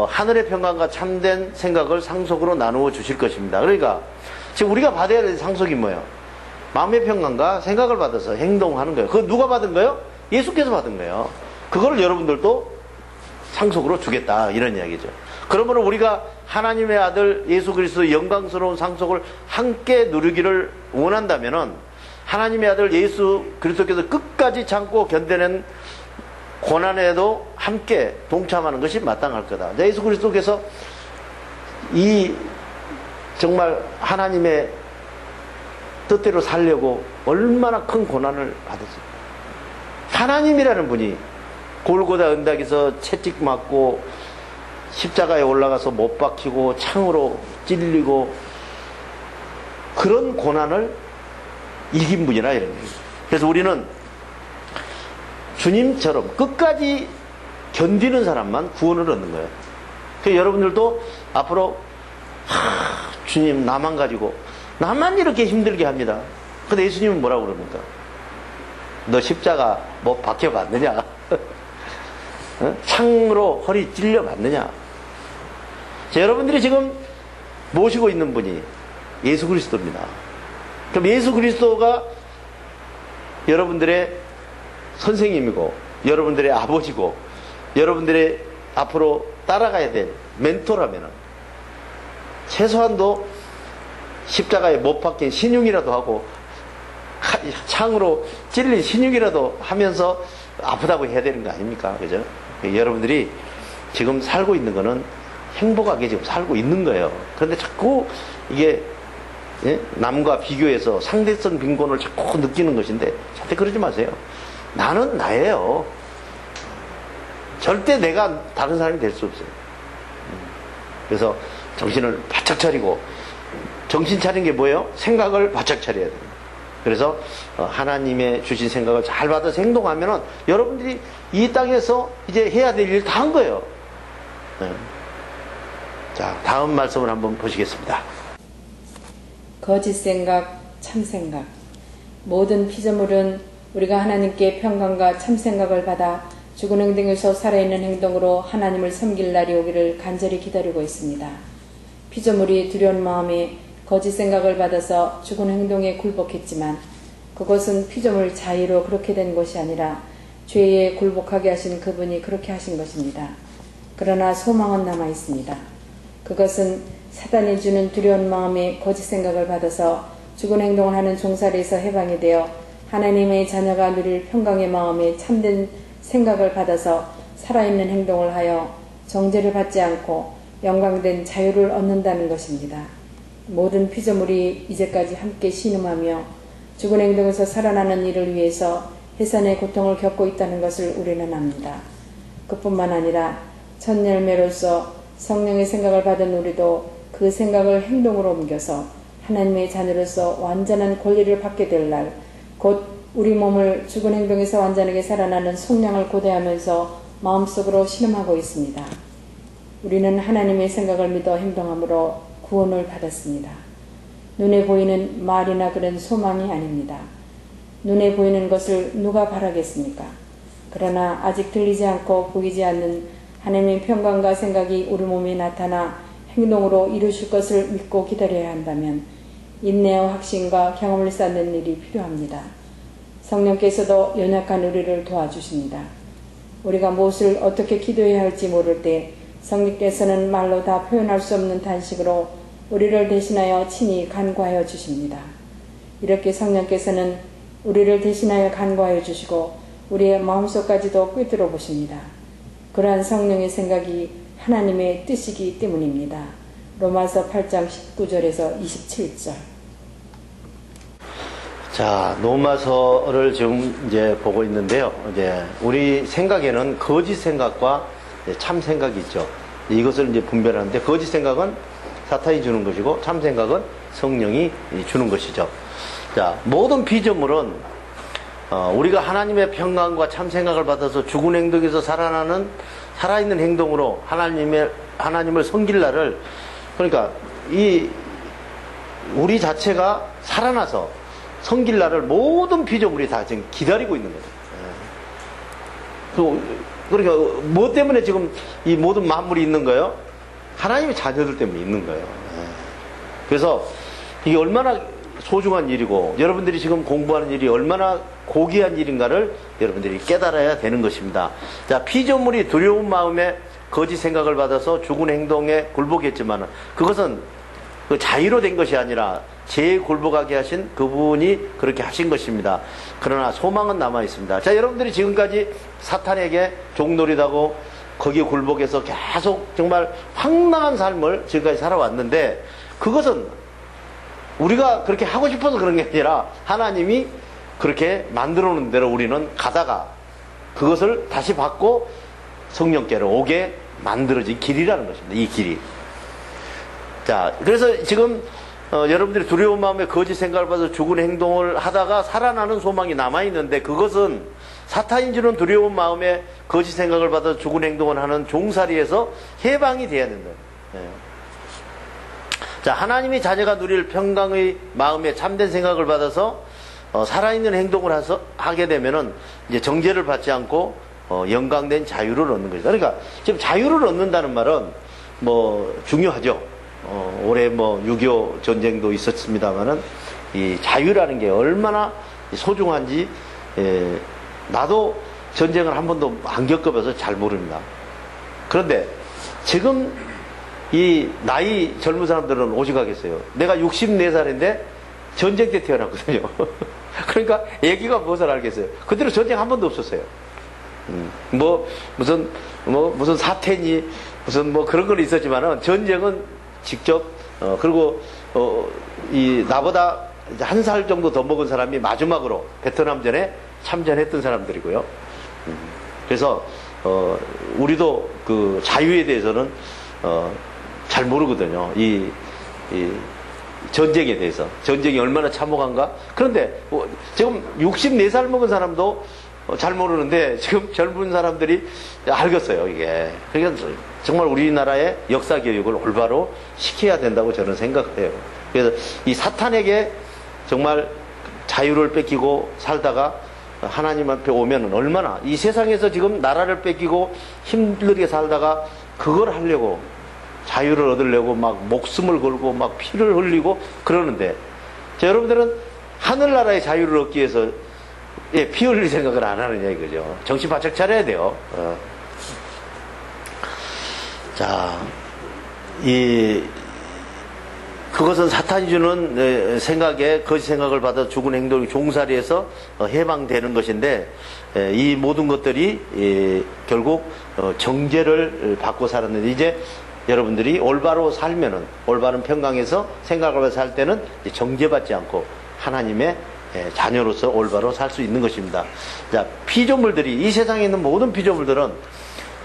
하늘의 평강과 참된 생각을 상속으로 나누어 주실 것입니다. 그러니까 지금 우리가 받아야 될 상속이 뭐예요? 마음의 평강과 생각을 받아서 행동하는 거예요. 그거 누가 받은 거예요? 예수께서 받은 거예요. 그걸 여러분들도 상속으로 주겠다 이런 이야기죠. 그러면 우리가 하나님의 아들 예수 그리스도의 영광스러운 상속을 함께 누리기를 원한다면은 하나님의 아들 예수 그리스도께서 끝까지 참고 견뎌낸 고난에도 함께 동참하는 것이 마땅할 거다. 예수 그리스도께서 이 정말 하나님의 뜻대로 살려고 얼마나 큰 고난을 받았어요. 하나님이라는 분이 골고다 언덕에서 채찍 맞고 십자가에 올라가서 못 박히고 창으로 찔리고 그런 고난을 이긴 분이라 이런 얘기예요. 그래서 우리는 주님처럼 끝까지 견디는 사람만 구원을 얻는 거예요. 그래서 여러분들도 앞으로 주님 나만 가지고 나만 이렇게 힘들게 합니다. 근데 예수님은 뭐라고 그럽니까? 너 십자가 뭐 박혀봤느냐? 창으로 허리 찔려봤느냐? 자, 여러분들이 지금 모시고 있는 분이 예수 그리스도입니다. 그럼 예수 그리스도가 여러분들의 선생님이고 여러분들의 아버지고 여러분들의 앞으로 따라가야 될 멘토라면 최소한도 십자가에 못 박힌 신용이라도 하고 창으로 찔린 신용이라도 하면서 아프다고 해야 되는 거 아닙니까? 그죠? 여러분들이 지금 살고 있는 거는 행복하게 지금 살고 있는 거예요. 그런데 자꾸 이게 남과 비교해서 상대성 빈곤을 자꾸 느끼는 것인데 절대 그러지 마세요. 나는 나예요. 절대 내가 다른 사람이 될 수 없어요. 그래서 정신을 바짝 차리고, 정신 차린 게 뭐예요? 생각을 바짝 차려야 돼요. 그래서 하나님의 주신 생각을 잘 받아서 행동하면은 여러분들이 이 땅에서 이제 해야 될 일 다 한 거예요. 네. 자, 다음 말씀을 한번 보시겠습니다. 거짓 생각, 참 생각. 모든 피조물은 우리가 하나님께 평강과 참 생각을 받아 죽은 행동에서 살아있는 행동으로 하나님을 섬길 날이 오기를 간절히 기다리고 있습니다. 피조물이 두려운 마음에 거짓 생각을 받아서 죽은 행동에 굴복했지만 그것은 피조물 자의로 그렇게 된 것이 아니라 죄에 굴복하게 하신 그분이 그렇게 하신 것입니다. 그러나 소망은 남아 있습니다. 그것은 사단이 주는 두려운 마음에 거짓 생각을 받아서 죽은 행동을 하는 종살이에서 해방이 되어 하나님의 자녀가 누릴 평강의 마음에 참된 생각을 받아서 살아있는 행동을 하여 정죄를 받지 않고 영광된 자유를 얻는다는 것입니다. 모든 피조물이 이제까지 함께 신음하며 죽은 행동에서 살아나는 일을 위해서 해산의 고통을 겪고 있다는 것을 우리는 압니다. 그뿐만 아니라 첫 열매로서 성령의 생각을 받은 우리도 그 생각을 행동으로 옮겨서 하나님의 자녀로서 완전한 권리를 받게 될 날, 곧 우리 몸을 죽은 행동에서 완전하게 살아나는 속량을 고대하면서 마음속으로 신음하고 있습니다. 우리는 하나님의 생각을 믿어 행동함으로 구원을 받았습니다. 눈에 보이는 말이나 그런 소망이 아닙니다. 눈에 보이는 것을 누가 바라겠습니까? 그러나 아직 들리지 않고 보이지 않는 하나님의 평강과 생각이 우리 몸에 나타나 행동으로 이루실 것을 믿고 기다려야 한다면 인내와 확신과 경험을 쌓는 일이 필요합니다. 성령께서도 연약한 우리를 도와주십니다. 우리가 무엇을 어떻게 기도해야 할지 모를 때 성령께서는 말로 다 표현할 수 없는 단식으로 우리를 대신하여 친히 간구하여 주십니다. 이렇게 성령께서는 우리를 대신하여 간구하여 주시고 우리의 마음속까지도 꿰뚫어 보십니다. 그러한 성령의 생각이 하나님의 뜻이기 때문입니다. 로마서 8장 19절에서 27절. 자, 로마서를 지금 이제 보고 있는데요. 이제 우리 생각에는 거짓 생각과 참 생각이 있죠. 이것을 이제 분별하는데 거짓 생각은 사탄이 주는 것이고 참 생각은 성령이 주는 것이죠. 자, 모든 피조물은 우리가 하나님의 평강과 참 생각을 받아서 죽은 행동에서 살아있는 행동으로 하나님을 섬길 날을, 그러니까 우리 자체가 살아나서 섬길 날을 모든 피조물이 다 지금 기다리고 있는 거죠. 그러니까 뭐 때문에 지금 이 모든 만물이 있는 거예요? 하나님의 자녀들 때문에 있는 거예요. 그래서 이게 얼마나 소중한 일이고 여러분들이 지금 공부하는 일이 얼마나 고귀한 일인가를 여러분들이 깨달아야 되는 것입니다. 자, 피조물이 두려운 마음에 거짓 생각을 받아서 죽은 행동에 굴복했지만 그것은 그 자의로 된 것이 아니라 죄에 굴복하게 하신 그분이 그렇게 하신 것입니다. 그러나 소망은 남아 있습니다. 자, 여러분들이 지금까지 사탄에게 종놀이하고 거기에 굴복해서 계속 정말 황당한 삶을 지금까지 살아왔는데 그것은 우리가 그렇게 하고 싶어서 그런 게 아니라 하나님이 그렇게 만들어 놓은 대로 우리는 가다가 그것을 다시 받고 성령께로 오게 만들어진 길이라는 것입니다. 이 길이. 자, 그래서 지금 여러분들이 두려운 마음에 거짓 생각을 받아서 죽은 행동을 하다가 살아나는 소망이 남아있는데 그것은 사탄이 주는 두려운 마음에 거짓 생각을 받아서 죽은 행동을 하는 종살이에서 해방이 돼야 된다. 네. 자, 하나님의 자녀가 누릴 평강의 마음에 참된 생각을 받아서 살아있는 행동을 하게 되면은 이제 정죄를 받지 않고 영광된 자유를 얻는 거죠. 그러니까 지금 자유를 얻는다는 말은 뭐 중요하죠. 올해 뭐 6.25 전쟁도 있었습니다만은 이 자유라는 게 얼마나 소중한지 나도 전쟁을 한 번도 안 겪어봐서 잘 모릅니다. 그런데 지금 이 나이 젊은 사람들은 오직하겠어요. 내가 64살인데 전쟁 때 태어났거든요. 그러니까 애기가 무엇을 알겠어요. 그때로 전쟁 한 번도 없었어요. 무슨 사태니 무슨 뭐 그런 건 있었지만은 전쟁은 직접 그리고 나보다 한 살 정도 더 먹은 사람이 마지막으로 베트남전에 참전했던 사람들이고요. 그래서 우리도 그 자유에 대해서는 잘 모르거든요. 전쟁에 대해서. 전쟁이 얼마나 참혹한가? 그런데 지금 64살 먹은 사람도 잘 모르는데 지금 젊은 사람들이 알겠어요, 이게. 그러니까 정말 우리나라의 역사 교육을 올바로 시켜야 된다고 저는 생각해요. 그래서 이 사탄에게 정말 자유를 뺏기고 살다가 하나님 앞에 오면은 얼마나 이 세상에서 지금 나라를 뺏기고 힘들게 살다가 그걸 하려고 자유를 얻으려고 막 목숨을 걸고 막 피를 흘리고 그러는데 자, 여러분들은 하늘나라의 자유를 얻기 위해서 피 흘릴 생각을 안 하느냐 이거죠. 정신 바짝 차려야 돼요. 자, 그것은 사탄이 주는 생각에 거짓 생각을 받아 죽은 행동이 종살이에서 해방되는 것인데 이 모든 것들이 결국 정죄를 받고 살았는데 이제 여러분들이 올바로 살면은 올바른 평강에서 생각을 살 때는 정죄받지 않고 하나님의 자녀로서 올바로 살 수 있는 것입니다. 자, 피조물들이 이 세상에 있는 모든 피조물들은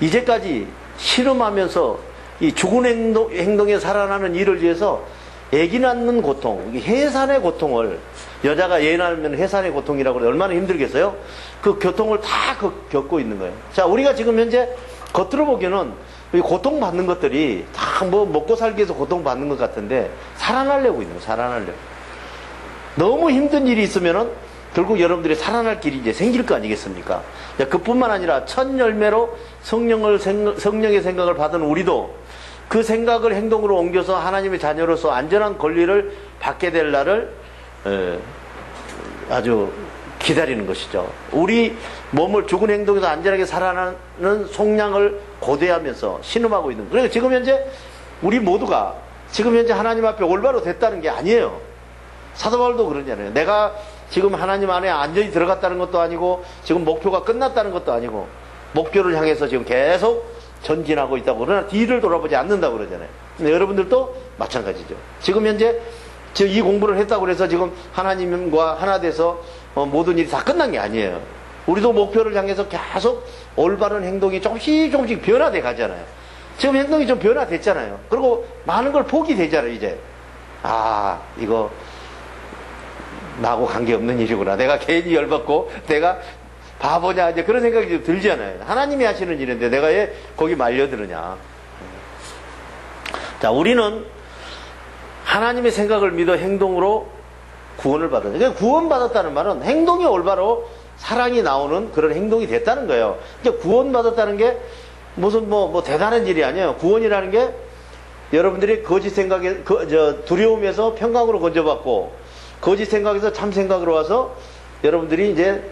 이제까지 실험하면서 이 죽은 행동에 살아나는 일을 위해서 애기 낳는 고통, 해산의 고통을 여자가 애 낳으면 해산의 고통이라고 그래 얼마나 힘들겠어요? 그 고통을 다 겪고 있는 거예요. 자, 우리가 지금 현재 겉으로 보기에는 고통받는 것들이 다 뭐 먹고 살기 위해서 고통받는 것 같은데 살아나려고 있는 거예요. 살아나려고. 너무 힘든 일이 있으면은 결국 여러분들이 살아날 길이 이제 생길 거 아니겠습니까? 그뿐만 아니라 첫 열매로 성령의 생각을 받은 우리도 그 생각을 행동으로 옮겨서 하나님의 자녀로서 안전한 권리를 받게 될 날을 아주 기다리는 것이죠. 우리 몸을 죽은 행동에서 안전하게 살아나는 속량을 고대하면서 신음하고 있는. 그러니까 지금 현재 우리 모두가 지금 현재 하나님 앞에 올바로 됐다는 게 아니에요. 사도 바울도 그러잖아요. 내가 지금 하나님 안에 안전히 들어갔다는 것도 아니고 지금 목표가 끝났다는 것도 아니고 목표를 향해서 지금 계속 전진하고 있다고. 그러나 뒤를 돌아보지 않는다고 그러잖아요. 근데 여러분들도 마찬가지죠. 지금 현재 이 공부를 했다고 해서 지금 하나님과 하나 돼서 모든 일이 다 끝난 게 아니에요. 우리도 목표를 향해서 계속 올바른 행동이 조금씩 변화돼 가잖아요. 지금 행동이 좀 변화됐잖아요. 그리고 많은 걸 포기되잖아요, 이제. 아, 이거 나하고 관계없는 일이구나. 내가 괜히 열받고 내가 바보냐, 이제 그런 생각이 좀 들잖아요. 하나님이 하시는 일인데 내가 왜 거기 말려드느냐. 자, 우리는 하나님의 생각을 믿어 행동으로 구원을 받았어요. 그러니까 구원받았다는 말은 행동이 올바로 사랑이 나오는 그런 행동이 됐다는 거예요. 그러니까 구원받았다는 게 무슨 뭐 대단한 일이 아니에요. 구원이라는 게 여러분들이 거짓 생각에, 두려움에서 평강으로 건져받고 거짓 생각에서 참 생각으로 와서 여러분들이 이제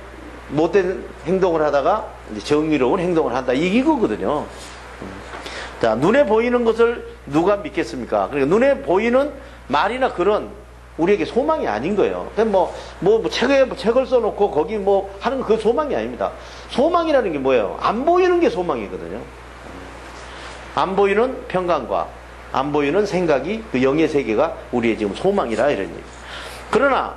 못된 행동을 하다가 이제 정의로운 행동을 한다. 이거거든요. 자, 눈에 보이는 것을 누가 믿겠습니까? 그러니까 눈에 보이는 말이나 글은 우리에게 소망이 아닌 거예요. 책을 써놓고 거기 하는 거 그 소망이 아닙니다. 소망이라는 게 뭐예요? 안 보이는 게 소망이거든요. 안 보이는 평강과 안 보이는 생각이 그 영의 세계가 우리의 지금 소망이라 이런 얘기. 그러나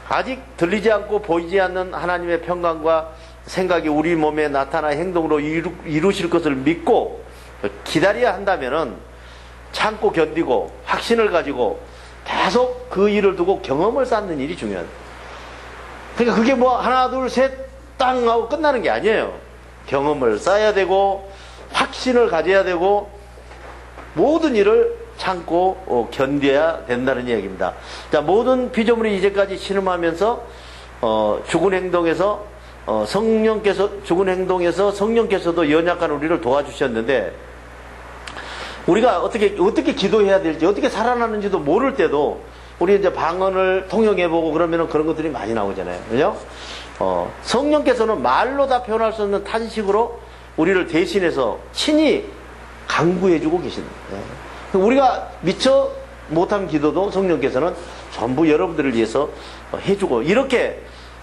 아직 들리지 않고 보이지 않는 하나님의 평강과 생각이 우리 몸에 나타나 행동으로 이루실 것을 믿고 기다려야 한다면은 참고 견디고 확신을 가지고 계속 그 일을 두고 경험을 쌓는 일이 중요해요. 그러니까 그게 하나 둘 셋 땅 하고 끝나는 게 아니에요. 경험을 쌓아야 되고 확신을 가져야 되고 모든 일을 참고 견뎌야 된다는 이야기입니다. 자, 모든 피조물이 이제까지 신음하면서 죽은 행동에서 죽은 행동에서 성령께서도 연약한 우리를 도와주셨는데 우리가 어떻게 기도해야 될지 어떻게 살아나는지도 모를 때도 우리 이제 방언을 통역해보고 그러면은 그런 것들이 많이 나오잖아요. 그죠? 성령께서는 말로 다 표현할 수 없는 탄식으로 우리를 대신해서 친히 간구해주고 계십니다. 우리가 미처 못한 기도도 성령께서는 전부 여러분들을 위해서 해주고 이렇게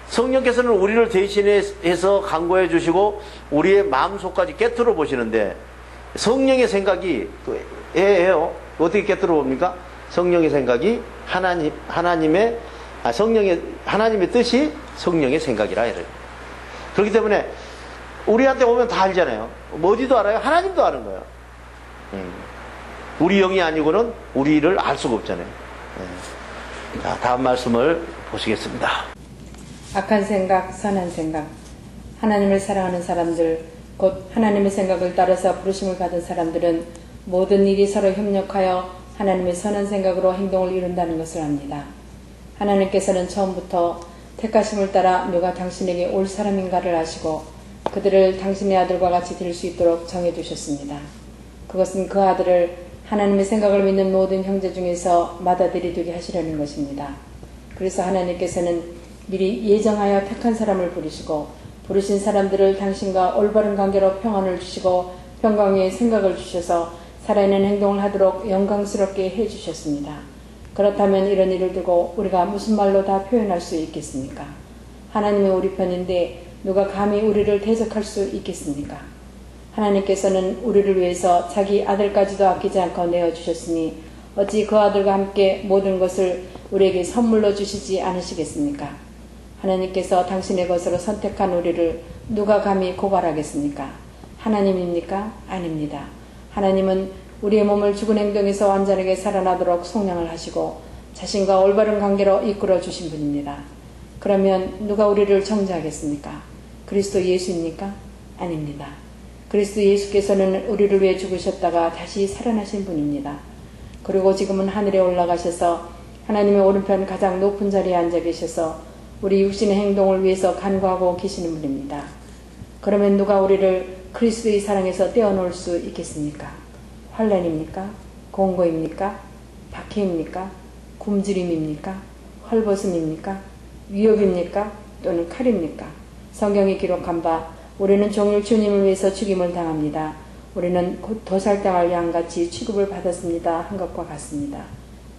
성령께서는 우리를 대신해서 간구해 주시고 우리의 마음속까지 깨트려 보시는데 성령의 생각이 해요. 어떻게 깨트려 봅니까? 성령의 생각이 하나님의 뜻이 성령의 생각이라 이래요. 그렇기 때문에 우리한테 오면 다 알잖아요. 어디도 알아요? 하나님도 아는 거예요. 우리 영이 아니고는 우리를 알 수가 없잖아요. 자, 다음 말씀을 보시겠습니다. 악한 생각, 선한 생각. 하나님을 사랑하는 사람들, 곧 하나님의 생각을 따라서 부르심을 받은 사람들은 모든 일이 서로 협력하여 하나님의 선한 생각으로 행동을 이룬다는 것을 압니다. 하나님께서는 처음부터 택하심을 따라 누가 당신에게 올 사람인가를 아시고 그들을 당신의 아들과 같이 될 수 있도록 정해두셨습니다. 그것은 그 아들을 하나님의 생각을 믿는 모든 형제 중에서 맏아들이 되게 하시려는 것입니다. 그래서 하나님께서는 미리 예정하여 택한 사람을 부르시고 부르신 사람들을 당신과 올바른 관계로 평안을 주시고 평강의 생각을 주셔서 살아있는 행동을 하도록 영광스럽게 해주셨습니다. 그렇다면 이런 일을 두고 우리가 무슨 말로 다 표현할 수 있겠습니까? 하나님이 우리 편인데 누가 감히 우리를 대적할 수 있겠습니까? 하나님께서는 우리를 위해서 자기 아들까지도 아끼지 않고 내어주셨으니 어찌 그 아들과 함께 모든 것을 우리에게 선물로 주시지 않으시겠습니까? 하나님께서 당신의 것으로 선택한 우리를 누가 감히 고발하겠습니까? 하나님입니까? 아닙니다. 하나님은 우리의 몸을 죽은 행동에서 완전하게 살아나도록 속량을 하시고 자신과 올바른 관계로 이끌어 주신 분입니다. 그러면 누가 우리를 정죄하겠습니까? 그리스도 예수입니까? 아닙니다. 그리스도 예수께서는 우리를 위해 죽으셨다가 다시 살아나신 분입니다. 그리고 지금은 하늘에 올라가셔서 하나님의 오른편 가장 높은 자리에 앉아 계셔서 우리 육신의 행동을 위해서 간구하고 계시는 분입니다. 그러면 누가 우리를 그리스도의 사랑에서 떼어놓을 수 있겠습니까? 환난입니까? 공고입니까? 박해입니까? 굶주림입니까? 헐벗음입니까? 위협입니까? 또는 칼입니까? 성경이 기록한 바 우리는 종일 주님을 위해서 죽임을 당합니다. 우리는 곧 도살당할 양같이 취급을 받았습니다. 한 것과 같습니다.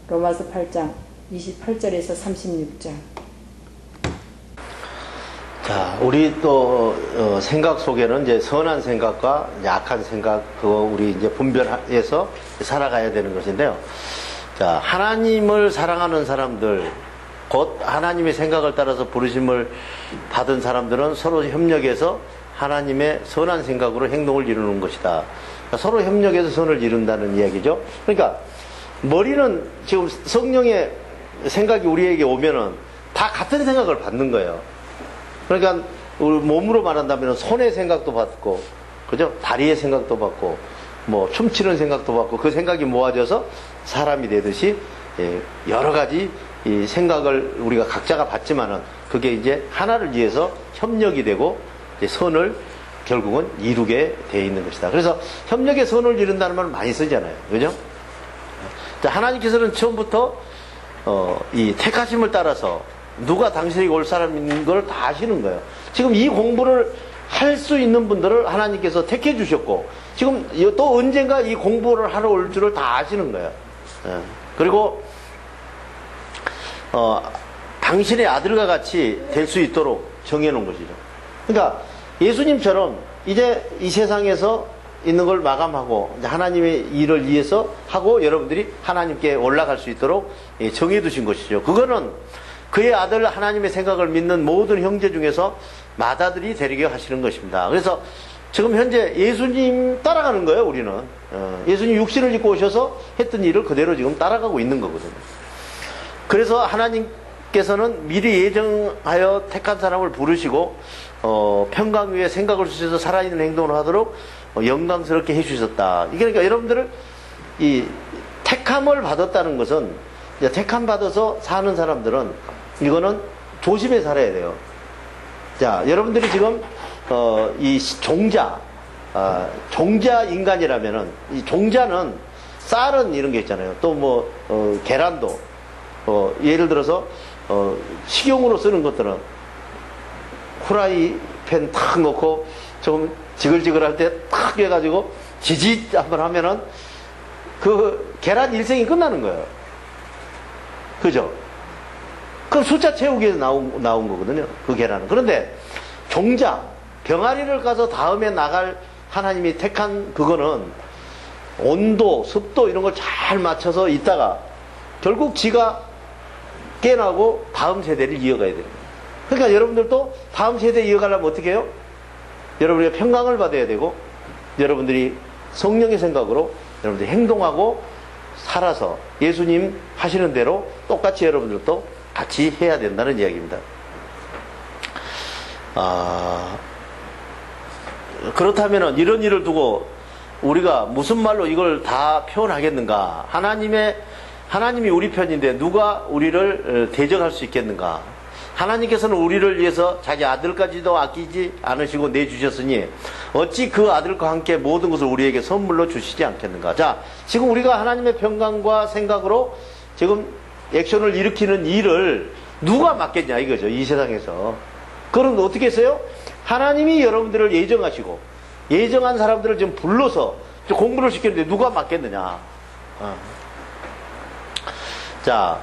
로마서 8장 28절에서 36절. 자, 우리 또 생각 속에는 이제 선한 생각과 약한 생각 그거 우리 이제 분별해서 살아가야 되는 것인데요. 자, 하나님을 사랑하는 사람들, 곧 하나님의 생각을 따라서 부르심을 받은 사람들은 서로 협력해서 하나님의 선한 생각으로 행동을 이루는 것이다. 그러니까 서로 협력해서 선을 이룬다는 이야기죠. 그러니까 머리는 지금 성령의 생각이 우리에게 오면은 다 같은 생각을 받는 거예요. 그러니까 우리 몸으로 말한다면 손의 생각도 받고, 그죠? 다리의 생각도 받고, 뭐 춤추는 생각도 받고, 그 생각이 모아져서 사람이 되듯이 여러 가지 이 생각을 우리가 각자가 받지만은 그게 이제 하나를 위해서 협력이 되고 이제 선을 결국은 이루게 돼 있는 것이다. 그래서 협력의 선을 이룬다는 말을 많이 쓰잖아요. 그죠? 자, 하나님께서는 처음부터 이 택하심을 따라서 누가 당신에게 올 사람인 걸 다 아시는 거예요. 지금 이 공부를 할 수 있는 분들을 하나님께서 택해 주셨고 지금 또 언젠가 이 공부를 하러 올 줄을 다 아시는 거예요. 그리고 당신의 아들과 같이 될 수 있도록 정해놓은 것이죠. 그러니까 예수님처럼 이제 이 세상에서 있는 걸 마감하고 하나님의 일을 위해서 하고 여러분들이 하나님께 올라갈 수 있도록 정해두신 것이죠. 그거는 그의 아들 하나님의 생각을 믿는 모든 형제 중에서 맏아들이 되리게 하시는 것입니다. 그래서 지금 현재 예수님 따라가는 거예요. 우리는 예수님 육신을 입고 오셔서 했던 일을 그대로 지금 따라가고 있는 거거든요. 그래서 하나님께서는 미리 예정하여 택한 사람을 부르시고 평강 위에 생각을 주셔서 살아있는 행동을 하도록 영광스럽게 해주셨다. 이게 그러니까 여러분들을 이 택함을 받았다는 것은 이제 택함 받아서 사는 사람들은 이거는 조심해 살아야 돼요. 자, 여러분들이 지금 이 종자 인간이라면은 이 종자는 쌀은 이런 게 있잖아요. 또 뭐 계란도 예를 들어서 식용으로 쓰는 것들은 후라이팬 탁 놓고 좀 지글지글할 때 탁 해가지고 지짓 한번 하면은 그 계란 일생이 끝나는 거예요. 그죠? 그럼 숫자 채우기 위해서 나온 거거든요. 그 계란은. 그런데 종자, 병아리를 가서 다음에 나갈 하나님이 택한 그거는 온도, 습도 이런 걸 잘 맞춰서 있다가 결국 지가 깨나고 다음 세대를 이어가야 됩니다. 그러니까 여러분들도 다음 세대 이어가려면 어떻게 해요? 여러분이 평강을 받아야 되고 여러분들이 성령의 생각으로 여러분들이 행동하고 살아서 예수님 하시는 대로 똑같이 여러분들도 같이 해야 된다는 이야기입니다. 그렇다면 이런 일을 두고 우리가 무슨 말로 이걸 다 표현하겠는가? 하나님이 우리 편인데 누가 우리를 대적할 수 있겠는가? 하나님께서는 우리를 위해서 자기 아들까지도 아끼지 않으시고 내주셨으니 어찌 그 아들과 함께 모든 것을 우리에게 선물로 주시지 않겠는가? 자, 지금 우리가 하나님의 평강과 생각으로 지금 액션을 일으키는 일을 누가 맡겠냐 이거죠. 이 세상에서. 그럼 어떻게 했어요? 하나님이 여러분들을 예정하시고 예정한 사람들을 지금 불러서 공부를 시켰는데 누가 맡겠느냐? 자,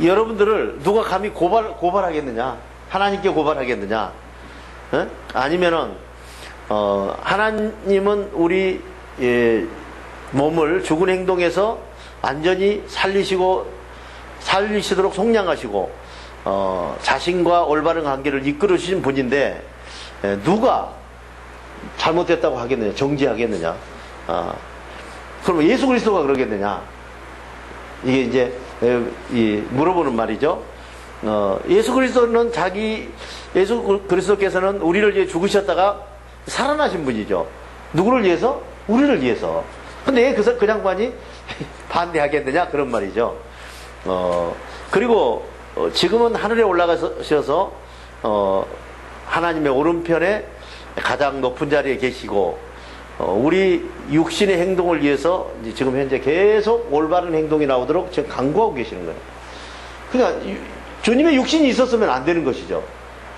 여러분들을 누가 감히 고발하겠느냐? 하나님께 고발하겠느냐? 아니면은, 하나님은 우리, 몸을 죽은 행동에서 완전히 살리시도록 속량하시고, 자신과 올바른 관계를 이끌어 주신 분인데, 누가 잘못됐다고 하겠느냐? 정지하겠느냐? 그럼 예수 그리스도가 그러겠느냐? 이게 이제 물어보는 말이죠. 예수 그리스도께서는 우리를 위해 죽으셨다가 살아나신 분이죠. 누구를 위해서? 우리를 위해서. 근데 그 양반이 반대하겠느냐? 그런 말이죠. 그리고 지금은 하늘에 올라가셔서 하나님의 오른편에 가장 높은 자리에 계시고 우리 육신의 행동을 위해서 지금 현재 계속 올바른 행동이 나오도록 지금 강구하고 계시는 거예요. 그러니까 주님의 육신이 있었으면 안 되는 것이죠.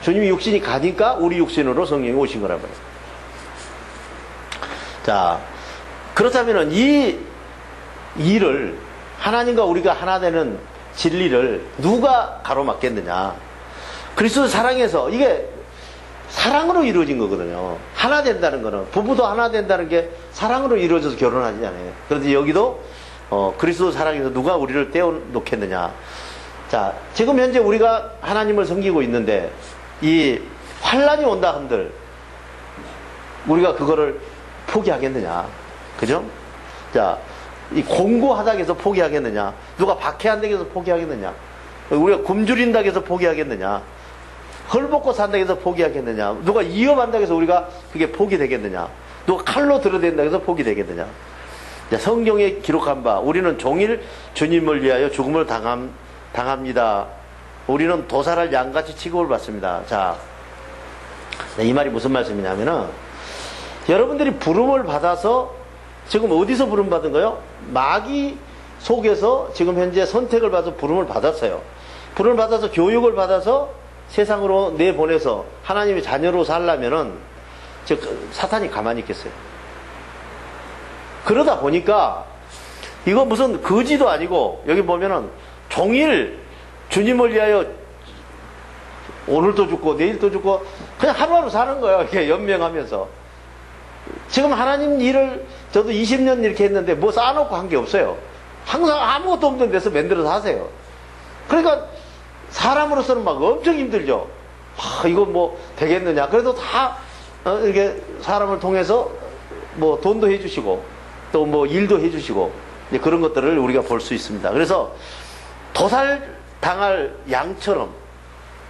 주님의 육신이 가니까 우리 육신으로 성령이 오신 거란 말이에요. 자, 그렇다면 이 일을 하나님과 우리가 하나 되는 진리를 누가 가로막겠느냐? 그리스도 사랑해서 이게 사랑으로 이루어진 거거든요. 하나 된다는 거는, 부부도 하나 된다는 게 사랑으로 이루어져서 결혼하잖아요. 그런데 여기도 그리스도 사랑에서 누가 우리를 떼어놓겠느냐? 자, 지금 현재 우리가 하나님을 섬기고 있는데 이 환란이 온다 한들 우리가 그거를 포기하겠느냐? 그죠? 자, 이 공고하다고 해서 포기하겠느냐? 누가 박해한다고 해서 포기하겠느냐? 우리가 굶주린다고 해서 포기하겠느냐? 헐벗고 산다고 해서 포기하겠느냐? 누가 위협한다고 해서 우리가 그게 포기되겠느냐? 누가 칼로 들어댄다고 해서 포기되겠느냐? 자, 성경에 기록한 바 우리는 종일 주님을 위하여 죽음을 당합니다. 우리는 도살할 양같이 취급을 받습니다. 자, 이 말이 무슨 말씀이냐면은 여러분들이 부름을 받아서 지금 어디서 부름 받은 거요? 마귀 속에서 지금 현재 선택을 받아서 부름을 받았어요. 부름을 받아서 교육을 받아서 세상으로 내보내서 하나님의 자녀로 살려면은 사탄이 가만히 있겠어요. 그러다 보니까 이거 무슨 거지도 아니고 여기 보면은 종일 주님을 위하여 오늘도 죽고 내일도 죽고 그냥 하루하루 사는 거예요. 이렇게 연명하면서. 지금 하나님 일을 저도 20년 이렇게 했는데 뭐 쌓아놓고 한 게 없어요. 항상 아무것도 없는 데서 만들어서 하세요. 그러니까 사람으로서는 막 엄청 힘들죠. 이거 뭐 되겠느냐. 그래도 다 이렇게 사람을 통해서 뭐 돈도 해주시고 또 뭐 일도 해주시고 그런 것들을 우리가 볼 수 있습니다. 그래서 도살 당할 양처럼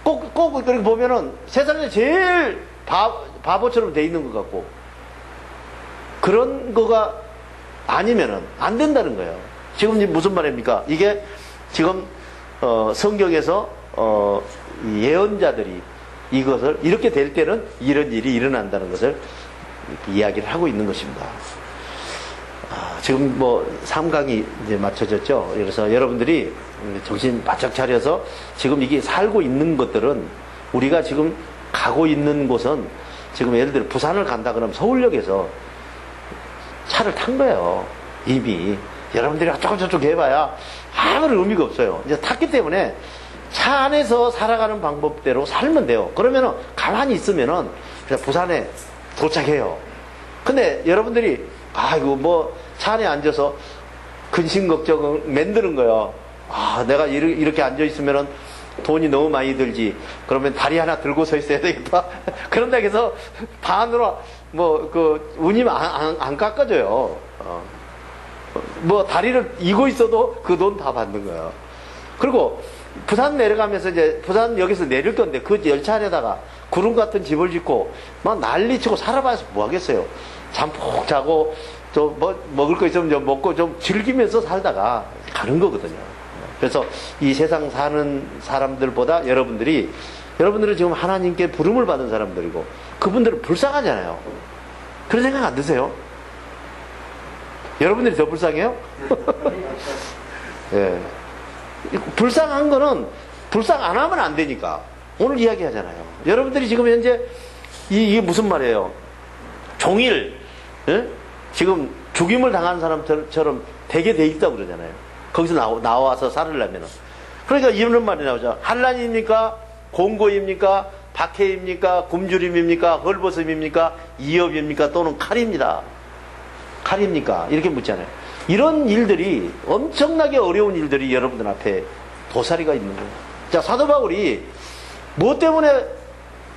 꼭 그렇게 보면은 세상에 제일 바보처럼 돼 있는 것 같고 그런 거가 아니면은 안 된다는 거예요. 지금 무슨 말입니까? 이게 지금 성경에서 예언자들이 이것을 이렇게 될 때는 이런 일이 일어난다는 것을 이야기를 하고 있는 것입니다. 지금 뭐 3강이 이제 맞춰졌죠. 그래서 여러분들이 정신 바짝 차려서 지금 이게 살고 있는 것들은 우리가 지금 가고 있는 곳은 지금 예를 들어 부산을 간다 그러면 서울역에서 차를 탄 거예요. 이미. 여러분들이 저쪽 해봐야 아무런 의미가 없어요. 이제 탔기 때문에 차 안에서 살아가는 방법대로 살면 돼요. 그러면은 가만히 있으면은 그냥 부산에 도착해요. 근데 여러분들이 이거 뭐 차 안에 앉아서 근심 걱정을 만드는 거예요. 내가 이렇게 앉아 있으면은 돈이 너무 많이 들지. 그러면 다리 하나 들고 서 있어야 되겠다. 그런다 해서 반으로 운이 안 깎아줘요. 다리를 이고 있어도 그 돈 다 받는 거예요. 그리고 부산 내려가면서 이제 부산 여기서 내릴 건데 그 열차 안에다가 구름 같은 집을 짓고 막 난리치고 살아봐서 뭐 하겠어요. 잠 푹 자고 좀 먹을 거 있으면 좀 먹고 좀 즐기면서 살다가 가는 거거든요. 그래서 이 세상 사는 사람들보다 여러분들은 지금 하나님께 부름을 받은 사람들이고 그분들은 불쌍하잖아요. 그런 생각 안 드세요? 여러분들이 더 불쌍해요? 예. 불쌍한 거는 불쌍 안 하면 안 되니까 오늘 이야기 하잖아요. 여러분들이 지금 현재 이게 무슨 말이에요? 종일 지금 죽임을 당한 사람처럼 되게 돼 있다고 그러잖아요. 거기서 나와서 살으려면은. 그러니까 이런 말이 나오죠. 한란입니까? 공고입니까? 박해입니까? 굶주림입니까? 헐벗음입니까? 이업입니까? 또는 칼입니다. 칼입니까? 이렇게 묻잖아요. 이런 일들이 엄청나게 어려운 일들이 여러분들 앞에 도사리가 있는 거예요. 자, 사도 바울이 뭐 때문에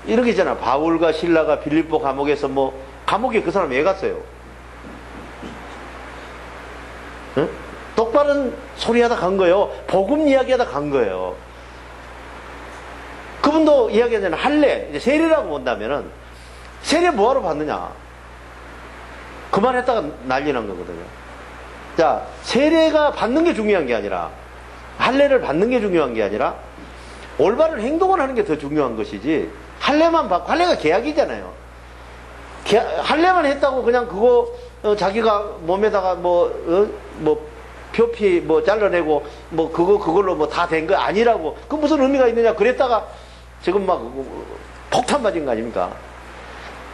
이런 게 있잖아. 바울과 실라가 빌립보 감옥에서 감옥에 그 사람 왜 갔어요? 응? 똑바른 소리 하다 간 거예요. 복음 이야기 하다 간 거예요. 그분도 이야기하잖아요. 할례, 이제 세례라고 본다면은 세례 뭐하러 받느냐? 그만했다가 난리 난 거거든요. 자, 세례가 받는 게 중요한 게 아니라 할례를 받는 게 중요한 게 아니라 올바른 행동을 하는 게 더 중요한 것이지 할례만 받고 할례가 계약이잖아요. 할례만 했다고 그냥 그거 자기가 몸에다가 표피 잘라내고 그걸로 다 된 거 아니라고 그 무슨 의미가 있느냐 그랬다가 지금 막 폭탄 맞은 거 아닙니까?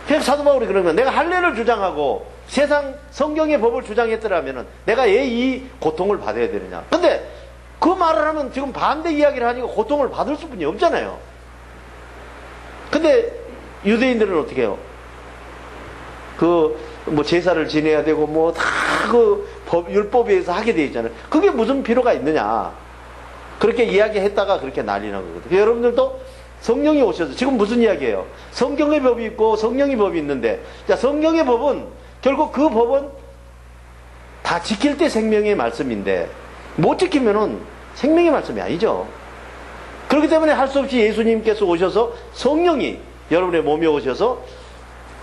그래서 사도 바울이 그런 거야. 내가 할례를 주장하고 세상 성경의 법을 주장했더라면은 내가 왜 이 고통을 받아야 되느냐. 근데 그 말을 하면 지금 반대 이야기를 하니까 고통을 받을 수뿐이 없잖아요. 근데 유대인들은 어떻게 해요? 제사를 지내야 되고 다 율법에 의해서 하게 돼 있잖아요. 그게 무슨 필요가 있느냐. 그렇게 이야기했다가 그렇게 난리 난 거거든요. 여러분들도 성령이 오셔서 지금 무슨 이야기예요? 성경의 법이 있고 성령의 법이 있는데, 자, 성경의 법은 결국 그 법은 다 지킬 때 생명의 말씀인데 못 지키면은 생명의 말씀이 아니죠. 그렇기 때문에 할 수 없이 예수님께서 오셔서 성령이 여러분의 몸에 오셔서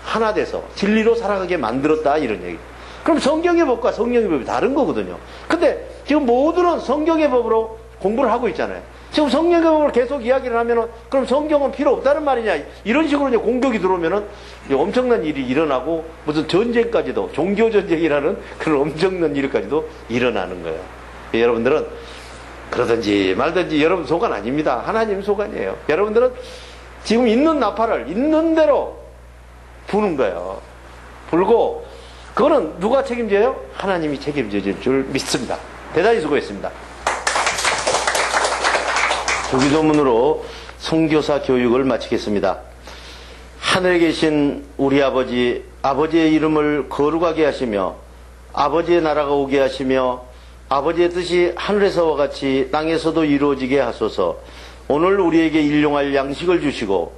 하나 돼서 진리로 살아가게 만들었다, 이런 얘기. 그럼 성경의 법과 성령의 법이 다른 거거든요. 근데 지금 모두는 성경의 법으로 공부를 하고 있잖아요. 지금 성경의 법을 계속 이야기를 하면은 그럼 성경은 필요 없다는 말이냐, 이런 식으로 이제 공격이 들어오면은 엄청난 일이 일어나고 무슨 전쟁까지도, 종교 전쟁이라는 그런 엄청난 일까지도 일어나는 거예요. 여러분들은 그러든지 말든지 여러분 소관 아닙니다. 하나님 소관이에요. 여러분들은 지금 있는 나팔을 있는 대로 부는 거예요. 불고 그거는 누가 책임져요? 하나님이 책임질 줄 믿습니다. 대단히 수고했습니다. 주기도문으로 선교사 교육을 마치겠습니다. 하늘에 계신 우리 아버지, 아버지의 이름을 거룩하게 하시며 아버지의 나라가 오게 하시며 아버지의 뜻이 하늘에서와 같이 땅에서도 이루어지게 하소서. 오늘 우리에게 일용할 양식을 주시고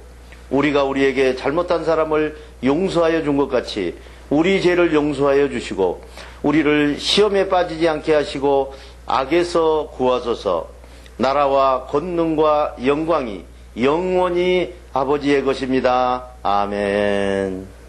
우리가 우리에게 잘못한 사람을 용서하여 준 것 같이 우리 죄를 용서하여 주시고 우리를 시험에 빠지지 않게 하시고 악에서 구하소서. 나라와 권능과 영광이 영원히 아버지의 것입니다. 아멘.